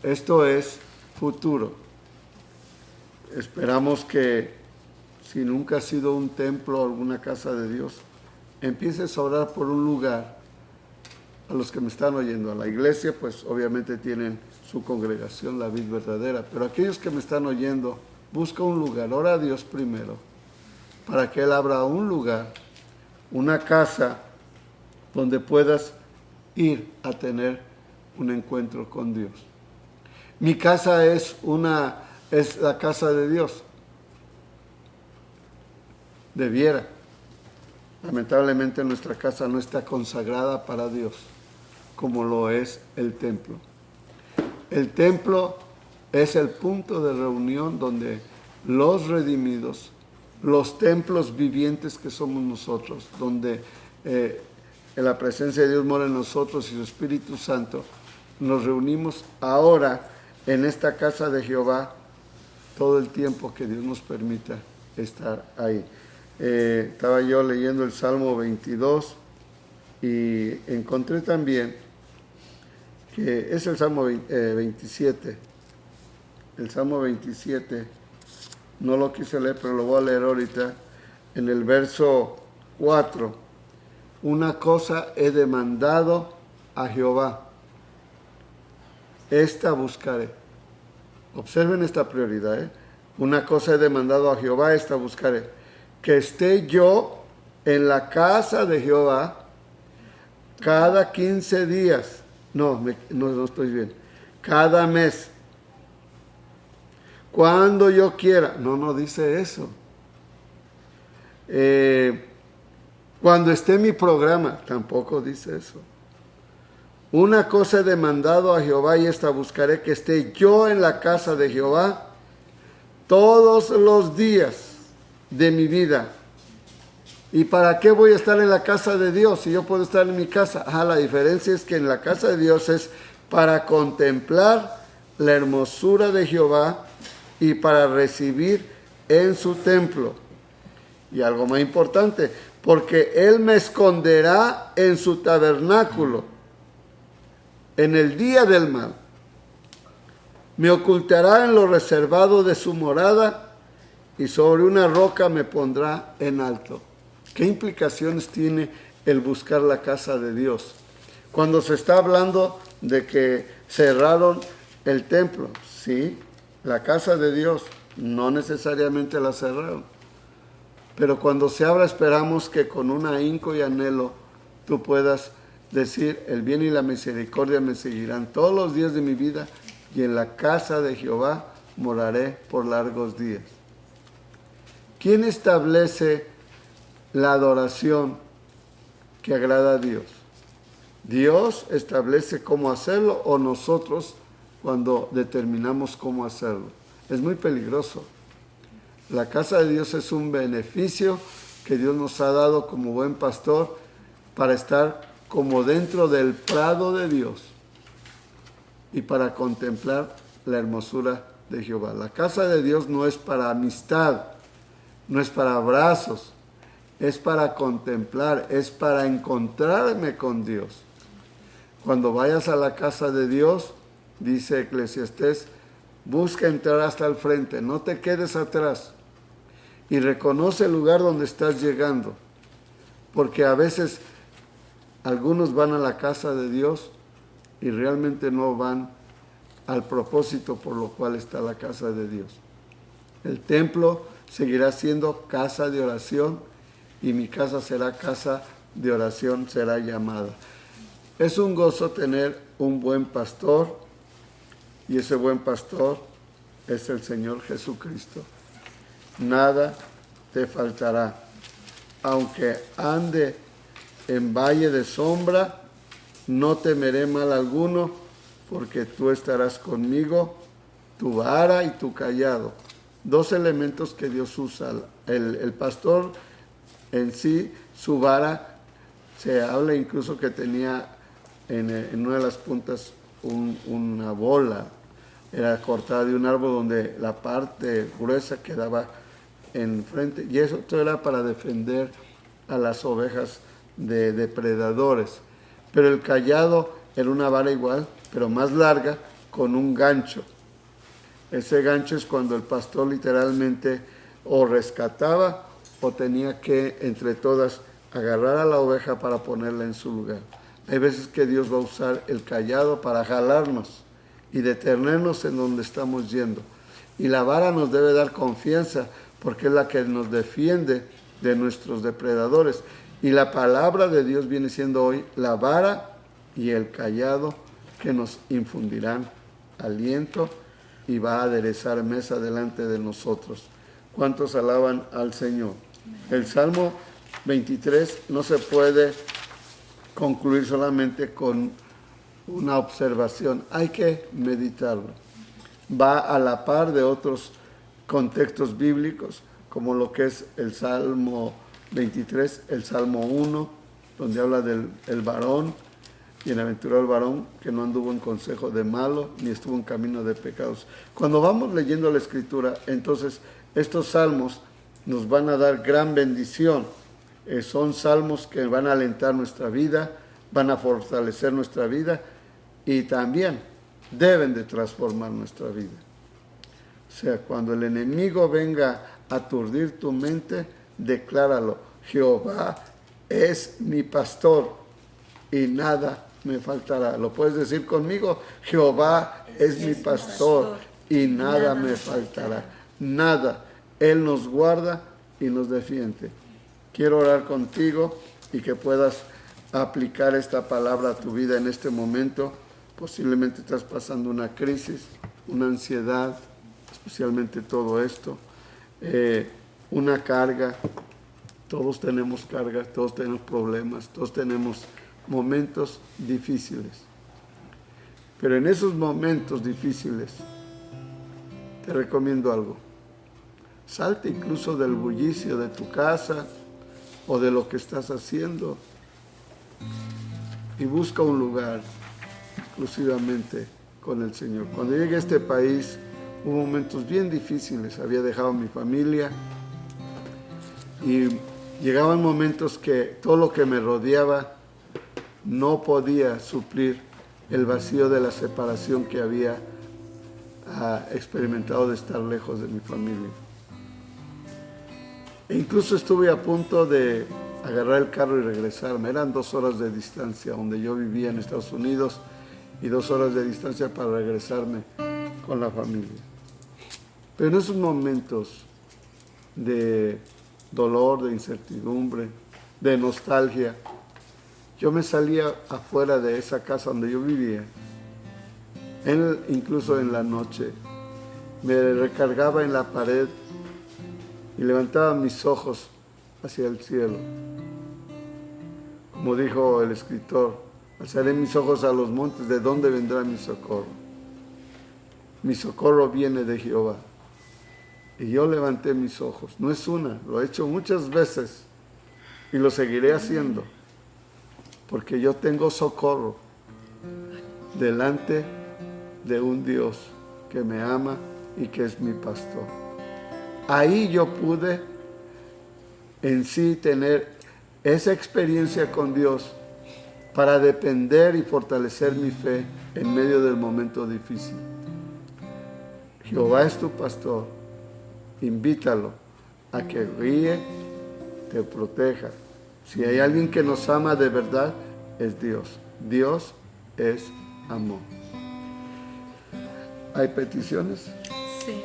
Esto es futuro. Esperamos que si nunca has sido un templo o alguna casa de Dios, empieces a orar por un lugar. A los que me están oyendo, a la iglesia, pues obviamente tienen su congregación, la vid verdadera, pero aquellos que me están oyendo, busca un lugar, ora a Dios primero, para que Él abra un lugar, una casa, donde puedas ir a tener un encuentro con Dios. Mi casa es la casa de Dios. Debiera. Lamentablemente nuestra casa no está consagrada para Dios, como lo es el templo. El templo es el punto de reunión donde los redimidos, los templos vivientes que somos nosotros, donde la presencia de Dios mora en nosotros y su Espíritu Santo, nos reunimos ahora en esta casa de Jehová todo el tiempo que Dios nos permita estar ahí. Estaba yo leyendo el Salmo 22 y encontré también que es el Salmo 27. El Salmo 27, no lo quise leer, pero lo voy a leer ahorita. En el verso 4, una cosa he demandado a Jehová, esta buscaré. Observen esta prioridad, Una cosa he demandado a Jehová, esta buscaré. Que esté yo en la casa de Jehová cada 15 días. No estoy bien. Cada mes. Cuando yo quiera. No dice eso. Cuando esté mi programa. Tampoco dice eso. Una cosa he demandado a Jehová y esta buscaré, que esté yo en la casa de Jehová todos los días de mi vida. ¿Y para qué voy a estar en la casa de Dios si yo puedo estar en mi casa? La diferencia es que en la casa de Dios es para contemplar la hermosura de Jehová y para recibir en su templo. Y algo más importante, porque Él me esconderá en su tabernáculo en el día del mal. Me ocultará en lo reservado de su morada y sobre una roca me pondrá en alto. ¿Qué implicaciones tiene el buscar la casa de Dios? Cuando se está hablando de que cerraron el templo, sí, la casa de Dios, no necesariamente la cerraron. Pero cuando se abra, esperamos que con un ahínco y anhelo tú puedas decir, el bien y la misericordia me seguirán todos los días de mi vida, y en la casa de Jehová moraré por largos días. ¿Quién establece la adoración que agrada a Dios? ¿Dios establece cómo hacerlo o nosotros cuando determinamos cómo hacerlo? Es muy peligroso. La casa de Dios es un beneficio que Dios nos ha dado como buen pastor para estar como dentro del prado de Dios y para contemplar la hermosura de Jehová. La casa de Dios no es para amistad, no es para abrazos, es para contemplar, es para encontrarme con Dios. Cuando vayas a la casa de Dios, dice Eclesiastés, busca entrar hasta el frente, no te quedes atrás y reconoce el lugar donde estás llegando, porque a veces algunos van a la casa de Dios y realmente no van al propósito por lo cual está la casa de Dios. El templo seguirá siendo casa de oración y mi casa será casa de oración, será llamada. Es un gozo tener un buen pastor y ese buen pastor es el Señor Jesucristo. Nada te faltará. Aunque ande en valle de sombra, no temeré mal alguno, porque tú estarás conmigo, tu vara y tu cayado. Dos elementos que Dios usa. El pastor en sí, su vara, se habla incluso que tenía en una de las puntas una bola, era cortada de un árbol donde la parte gruesa quedaba enfrente, y eso todo era para defender a las ovejas de depredadores. Pero el cayado era una vara igual, pero más larga, con un gancho. Ese gancho es cuando el pastor literalmente o rescataba o tenía que entre todas agarrar a la oveja para ponerla en su lugar. Hay veces que Dios va a usar el cayado para jalarnos y detenernos en donde estamos yendo. Y la vara nos debe dar confianza porque es la que nos defiende de nuestros depredadores. Y la palabra de Dios viene siendo hoy la vara y el cayado que nos infundirán aliento y va a aderezar mesa delante de nosotros. ¿Cuántos alaban al Señor? El Salmo 23 no se puede concluir solamente con una observación, hay que meditarlo. Va a la par de otros contextos bíblicos, como lo que es el Salmo 23, el Salmo 1, donde habla del varón, Bienaventurado el varón que no anduvo en consejo de malo, ni estuvo en camino de pecados. Cuando vamos leyendo la Escritura, entonces estos salmos nos van a dar gran bendición. Son salmos que van a alentar nuestra vida, van a fortalecer nuestra vida y también deben de transformar nuestra vida. O sea, cuando el enemigo venga a aturdir tu mente, decláralo: Jehová es mi pastor y nada me faltará. ¿Lo puedes decir conmigo? Jehová es mi pastor y nada me faltará. Nada. Él nos guarda y nos defiende. Quiero orar contigo y que puedas aplicar esta palabra a tu vida en este momento. Posiblemente estás pasando una crisis, una ansiedad, especialmente todo esto, una carga. Todos tenemos cargas, todos tenemos problemas, todos tenemos momentos difíciles. Pero en esos momentos difíciles te recomiendo algo. Salte incluso del bullicio de tu casa o de lo que estás haciendo y busca un lugar exclusivamente con el Señor. Cuando llegué a este país hubo momentos bien difíciles. Había dejado a mi familia y llegaban momentos que todo lo que me rodeaba no podía suplir el vacío de la separación que había experimentado de estar lejos de mi familia. E incluso estuve a punto de agarrar el carro y regresarme. Eran 2 horas de distancia donde yo vivía en Estados Unidos y 2 horas de distancia para regresarme con la familia. Pero en esos momentos de dolor, de incertidumbre, de nostalgia, yo me salía afuera de esa casa donde yo vivía, incluso en la noche, me recargaba en la pared y levantaba mis ojos hacia el cielo. Como dijo el escritor, alzaré mis ojos a los montes, ¿de dónde vendrá mi socorro? Mi socorro viene de Jehová. Y yo levanté mis ojos, no es una, lo he hecho muchas veces y lo seguiré haciendo, porque yo tengo socorro delante de un Dios que me ama y que es mi pastor. Ahí yo pude en sí tener esa experiencia con Dios para depender y fortalecer mi fe en medio del momento difícil. Jehová es tu pastor, invítalo a que guíe, te proteja. Si hay alguien que nos ama de verdad, es Dios. Dios es amor. ¿Hay peticiones? Sí.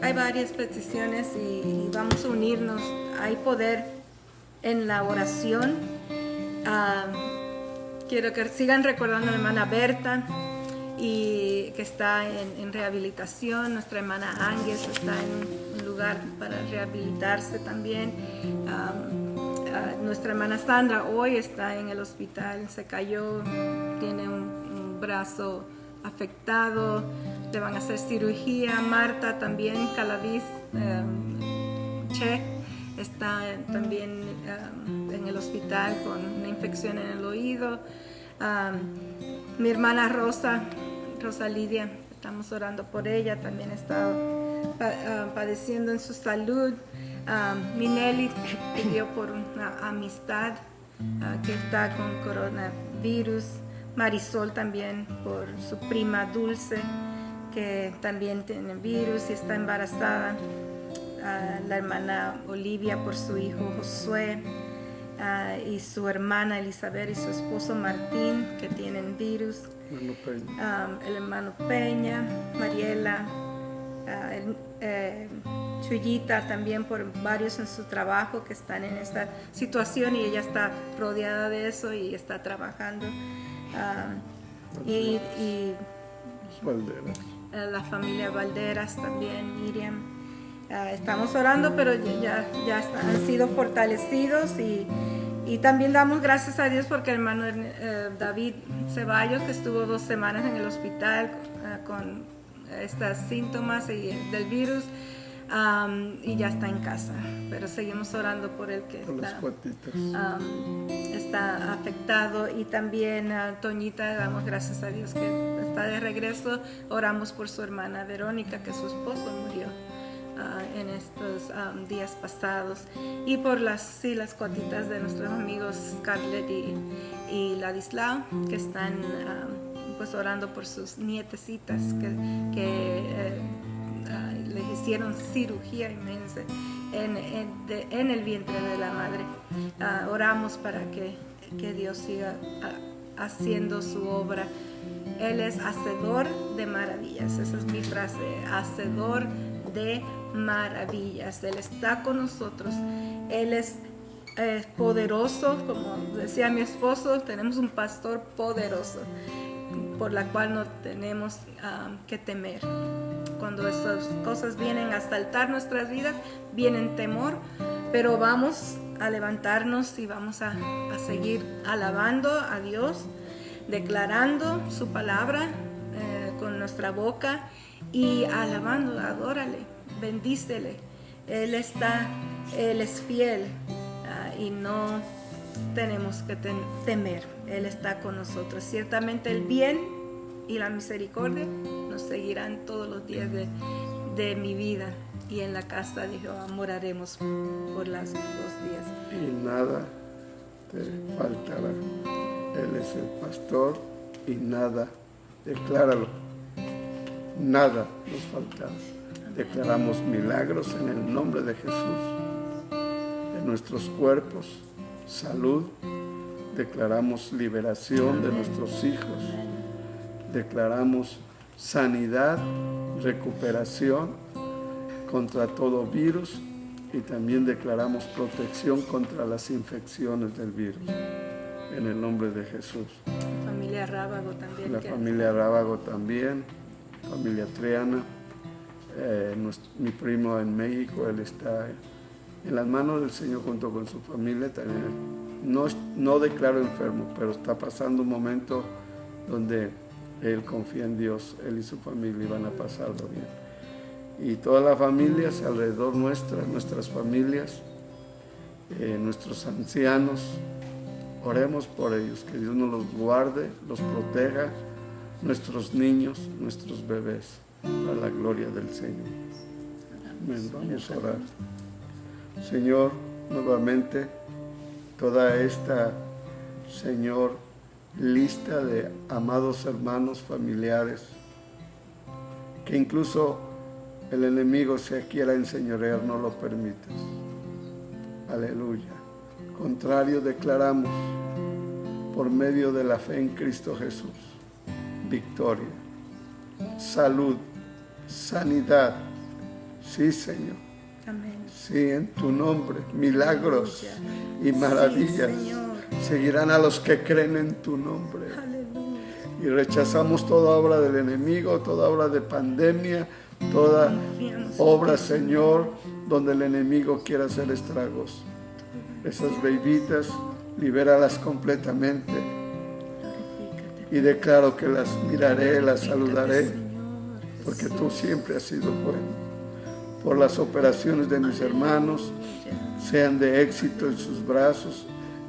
Hay varias peticiones y vamos a unirnos. Hay poder en la oración. Quiero que sigan recordando a la hermana Berta, y que está en rehabilitación. Nuestra hermana Ángeles está en un lugar para rehabilitarse también. Nuestra hermana Sandra hoy está en el hospital, se cayó, tiene un brazo afectado, le van a hacer cirugía. Marta también, Calaviz, Che, está también en el hospital con una infección en el oído. Mi hermana Rosa Lidia, estamos orando por ella, también está padeciendo en su salud. Mi Nelly pidió por una amistad que está con coronavirus. Marisol también por su prima Dulce, que también tiene virus y está embarazada. La hermana Olivia por su hijo Josué. Y su hermana Elizabeth y su esposo Martín, que tienen virus. El hermano Peña, Mariela, Chuyita también por varios en su trabajo que están en esta situación y ella está rodeada de eso y está trabajando. Y la familia Valderas también, Miriam. Estamos orando, pero ya han sido fortalecidos y también damos gracias a Dios porque el hermano David Ceballos, que estuvo 2 semanas en el hospital con estos síntomas del virus, y ya está en casa, pero seguimos orando por él, que está está afectado, y también a Toñita, damos gracias a Dios que está de regreso. Oramos por su hermana Verónica, que su esposo murió en estos días pasados, y por las cuatitas de nuestros amigos Scarlett y Ladislao, que están pues orando por sus nietecitas que les hicieron cirugía, imagínense, en el vientre de la madre. Oramos para que Dios siga haciendo su obra. Él es hacedor de maravillas, esa es mi frase, hacedor de maravillas. Él está con nosotros, Él es poderoso, como decía mi esposo, tenemos un pastor poderoso por la cual no tenemos que temer. Cuando esas cosas vienen a asaltar nuestras vidas, vienen temor, pero vamos a levantarnos y vamos a seguir alabando a Dios, declarando su palabra con nuestra boca y alabando, adórale, bendícele. Él es fiel y no tenemos que temer. Él está con nosotros. Ciertamente el bien y la misericordia nos seguirán todos los días de mi vida, y en la casa de Jehová moraremos por los 2 días. Y nada te faltará. Él es el pastor y nada, decláralo, nada nos faltará. Declaramos milagros en el nombre de Jesús, en nuestros cuerpos, salud. Declaramos liberación de nuestros hijos. Declaramos sanidad, recuperación contra todo virus, y también declaramos protección contra las infecciones del virus. En el nombre de Jesús. Familia Rábago también. La familia Rábago también, familia Triana, mi primo en México, él está en las manos del Señor junto con su familia. También no declaro enfermo, pero está pasando un momento donde él confía en Dios, él y su familia, y van a pasarlo bien. Y todas las familias alrededor nuestras familias, nuestros ancianos, oremos por ellos, que Dios nos los guarde, los proteja, nuestros niños, nuestros bebés, para la gloria del Señor. Amén. Vamos a orar. Señor, nuevamente, toda esta, Señor, lista de amados hermanos, familiares, que incluso el enemigo se quiera enseñorear, no lo permitas. Aleluya. Contrario, declaramos por medio de la fe en Cristo Jesús victoria, salud, sanidad. Sí, Señor. Amén. Sí, en tu nombre, milagros y maravillas Sí, seguirán a los que creen en tu nombre. Aleluya. Y rechazamos toda obra del enemigo, toda obra de pandemia, toda obra, Señor, donde el enemigo quiera hacer estragos. Esas bebitas, libéralas completamente. Y declaro que las miraré, las saludaré, porque tú siempre has sido bueno. Por las operaciones de mis hermanos, sean de éxito en sus brazos,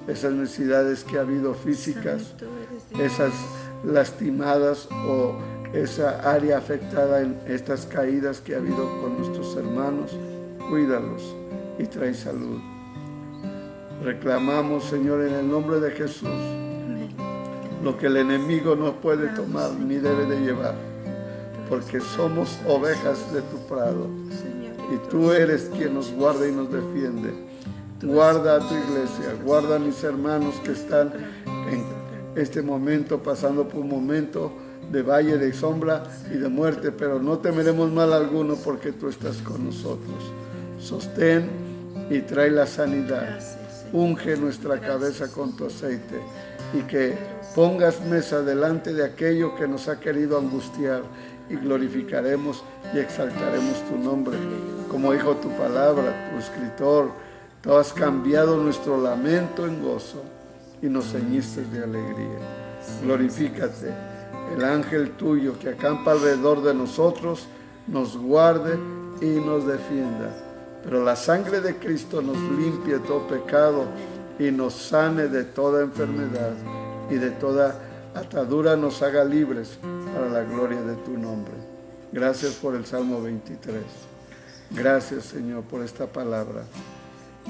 esas necesidades que ha habido físicas, esas lastimadas o esa área afectada en estas caídas que ha habido con nuestros hermanos, cuídalos y trae salud. Reclamamos, Señor, en el nombre de Jesús, lo que el enemigo no puede tomar ni debe de llevar, porque somos ovejas de tu prado y tú eres quien nos guarda y nos defiende. Guarda a tu iglesia, guarda a mis hermanos que están en este momento pasando por un momento de valle de sombra y de muerte, pero no temeremos mal alguno porque tú estás con nosotros. Sostén y trae la sanidad. Unge nuestra cabeza con tu aceite y que pongas mesa delante de aquello que nos ha querido angustiar, y glorificaremos y exaltaremos tu nombre. Como dijo tu palabra, tu escritor, tú has cambiado nuestro lamento en gozo y nos ceñiste de alegría. Glorifícate. El ángel tuyo que acampa alrededor de nosotros nos guarde y nos defienda. Pero la sangre de Cristo nos limpie todo pecado y nos sane de toda enfermedad y de toda atadura, nos haga libres para la gloria de tu nombre. Gracias por el Salmo 23. Gracias, Señor, por esta palabra.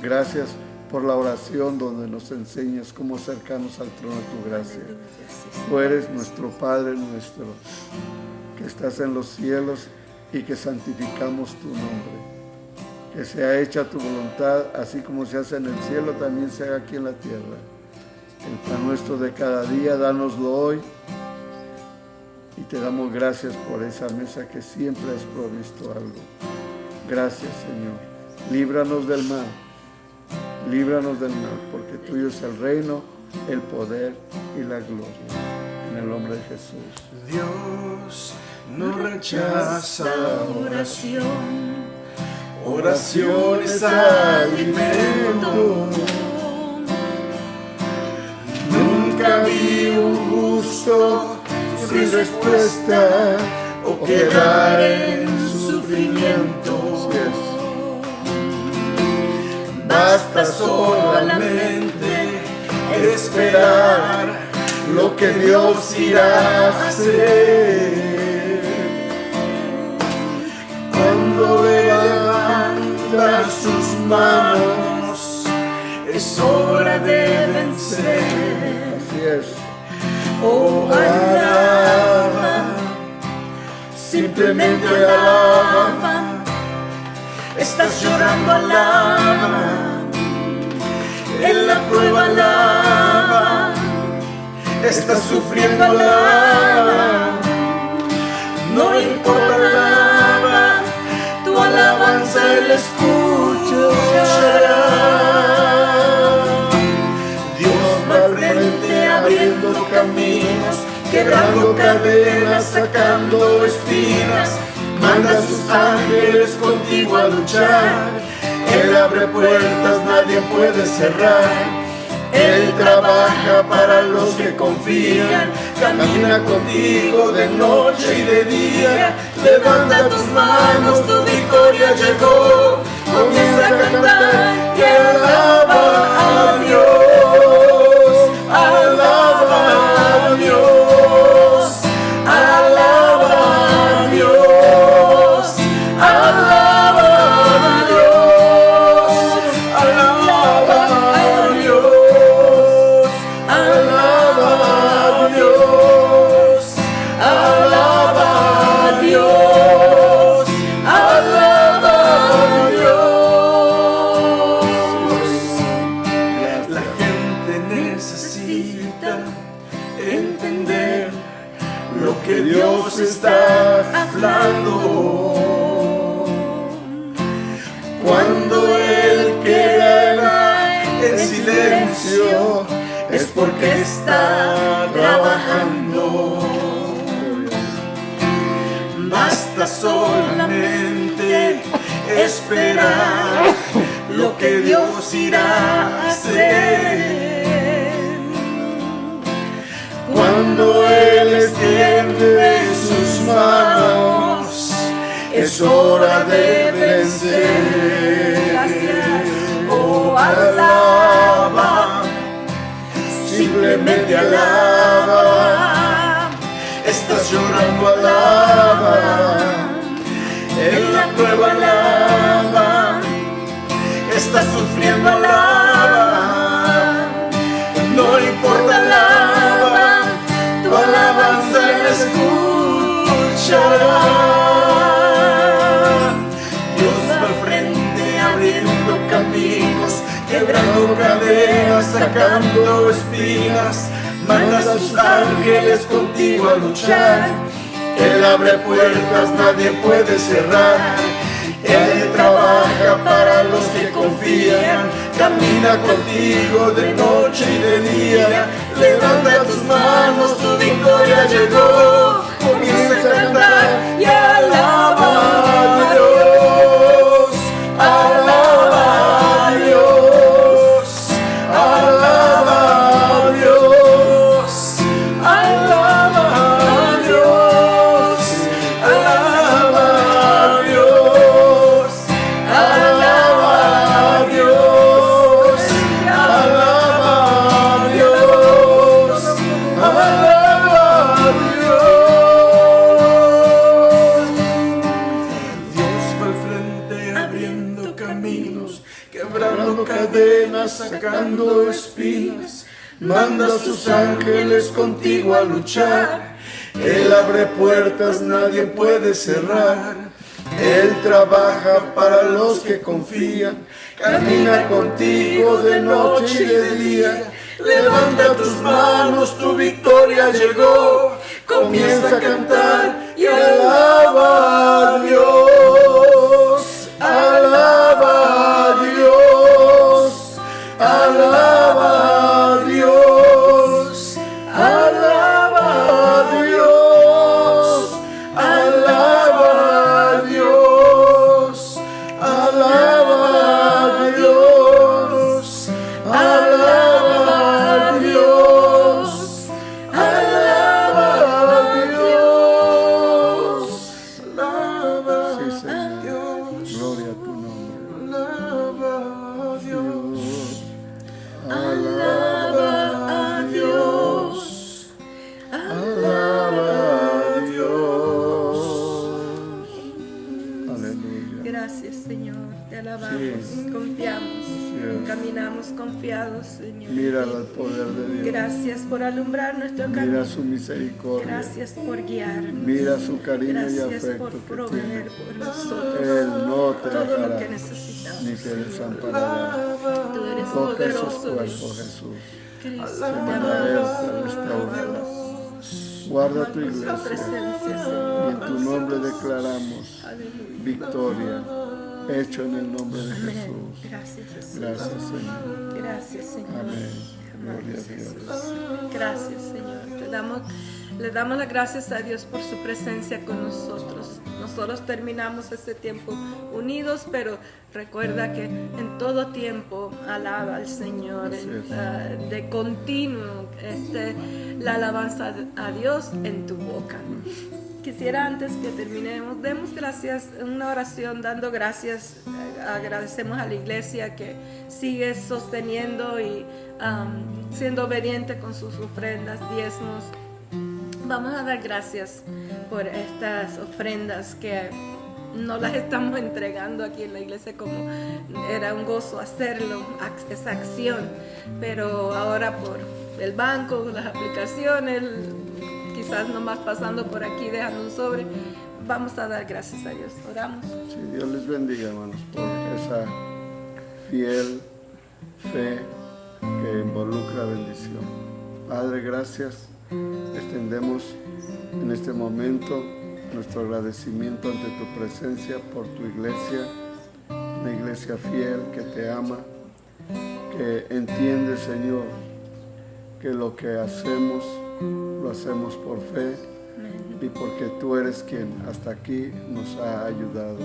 Gracias por la oración donde nos enseñas cómo acercarnos al trono de tu gracia. Tú eres nuestro Padre nuestro, que estás en los cielos y que santificamos tu nombre. Que sea hecha tu voluntad, así como se hace en el cielo, también se haga aquí en la tierra. El pan nuestro de cada día, dánoslo hoy. Y te damos gracias por esa mesa que siempre has provisto algo. Gracias, Señor. Líbranos del mal. Líbranos del mal, porque tuyo es el reino, el poder y la gloria. En el nombre de Jesús. Dios no rechaza oración. Oración es alimento. Nunca vi un justo sin respuesta o quedar en sufrimiento. Así es. Basta solamente esperar lo que Dios irá a hacer. Cuando levanta sus manos, es hora de vencer. Así es. Oh, alaba, simplemente alaba. Estás llorando, alaba. En la prueba, alaba. Estás sufriendo, alaba. No importa, alaba. Tu alabanza Él escuchará. Dios va al frente abriendo caminos, quebrando cadenas, sacando espinas. Manda a sus ángeles contigo a luchar. Él abre puertas, nadie puede cerrar. Él trabaja para los que confían. Camina contigo de noche y de día. Levanta tus manos, tu victoria llegó. Comienza a cantar y alaba a Dios. Alaba a Dios. Alaba a Dios. Alaba a Dios. Alaba a Dios. Alaba a Dios. Alaba a Dios. Alaba a Dios. La gente necesita entender lo que Dios está hablando. Cuando Él queda en silencio, es porque está trabajando. Basta solamente esperar lo que Dios irá a hacer. Cuando Él extiende sus manos, es hora de vencer. Oh, alaba, simplemente alaba. Estás llorando, alaba. En la prueba, alaba. Estás sufriendo, alaba. No importa, alaba. Tu alabanza Él escuchará. Dios va al frente abriendo caminos, quebrando cadenas, sacando espinas. Manda a sus ángeles contigo a luchar. Él abre puertas, nadie puede cerrar. Él trabaja para los que confían. Camina contigo de noche y de día. Levanta tus manos, tu victoria llegó. Comienza a cantar y alaba a Dios. Alaba a Dios. Alaba a Dios. Alaba a Dios. Alaba a Dios. Alaba a Dios. Alaba quebrando cadenas, sacando espinas. Manda a sus ángeles contigo a luchar. Él abre puertas, nadie puede cerrar. Él trabaja para los que confían. Camina contigo de noche y de día. Levanta tus manos, tu victoria llegó. Comienza a cantar y alaba a Dios. Alaba a Dios. Alaba a Dios. Alaba a Dios. Alaba a Dios. Alaba a Dios. Alaba a Dios. Alaba a Dios. Alaba Sí, Señor. a Dios. Gloria a tu nombre. Alaba a Dios. Alaba a Dios. Alaba a Dios. Aleluya. Gracias, Señor. Te alabamos, Sí. confiamos, es. caminamos confiados, Señor. Mira el poder de Dios. Gracias por alumbrar nuestro Mira camino. su misericordia. Gracias por guiarnos. Mira su cariño y Gracias afecto por que proveer tiene. por nosotros Él no te todo lo dejará que necesitamos. ni te desamparará. Tú eres Toca esos poderoso, cuerpos, Dios. Jesús. Cristo, De te manera amamos. restaurada. Guarda tu Tu iglesia. presencia, Y Señor. en tu nombre declaramos Aleluya. victoria. Hecho en el nombre de Amén. Jesús. Gracias, Jesús. Gracias, Señor. Gracias, Señor. Amén. Amamos, Gloria a Dios. Jesús. Gracias, Señor. Le damos las gracias a Dios por su presencia con nosotros. Nosotros terminamos este tiempo unidos, pero recuerda que en todo tiempo alaba al Señor. Así es. De continuo la alabanza a Dios en tu boca. Quisiera, antes que terminemos, demos gracias, una oración dando gracias. Agradecemos a la iglesia que sigue sosteniendo y siendo obediente con sus ofrendas, diezmos. Vamos a dar gracias por estas ofrendas que no las estamos entregando aquí en la iglesia como era un gozo hacerlo, esa acción, pero ahora por el banco, las aplicaciones, quizás nomás pasando por aquí dejando un sobre, vamos a dar gracias a Dios. Oramos. Sí, Dios les bendiga, hermanos, por esa fiel fe que involucra bendición. Padre, gracias. Extendemos en este momento nuestro agradecimiento ante tu presencia por tu iglesia, una iglesia fiel que te ama, que entiende, Señor, que lo que hacemos lo hacemos por fe y porque tú eres quien hasta aquí nos ha ayudado.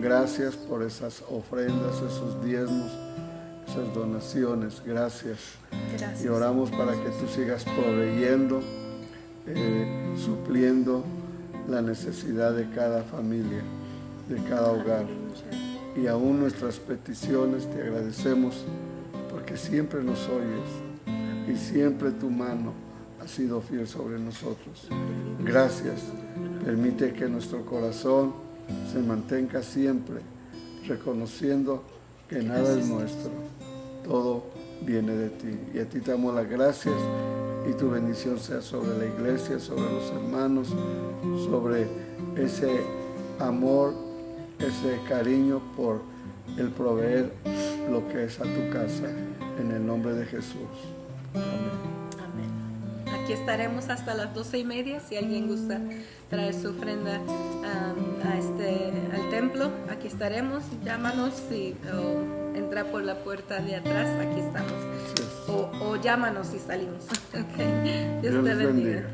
Gracias por esas ofrendas, esos diezmos, esas donaciones. Gracias. Y oramos para que tú sigas proveyendo, supliendo la necesidad de cada familia, de cada hogar. Y aún nuestras peticiones te agradecemos porque siempre nos oyes y siempre tu mano ha sido fiel sobre nosotros. Gracias. Permite que nuestro corazón se mantenga siempre reconociendo que nada es nuestro, todo viene de ti. Y a ti te damos las gracias y tu bendición sea sobre la iglesia, sobre los hermanos, sobre ese amor, ese cariño por el proveer lo que es a tu casa, en el nombre de Jesús. Amén. Aquí estaremos hasta las 12:30. Si alguien gusta traer su ofrenda al templo, aquí estaremos. Llámanos o entra por la puerta de atrás. Aquí estamos. O llámanos y salimos. Okay. Dios te bendiga.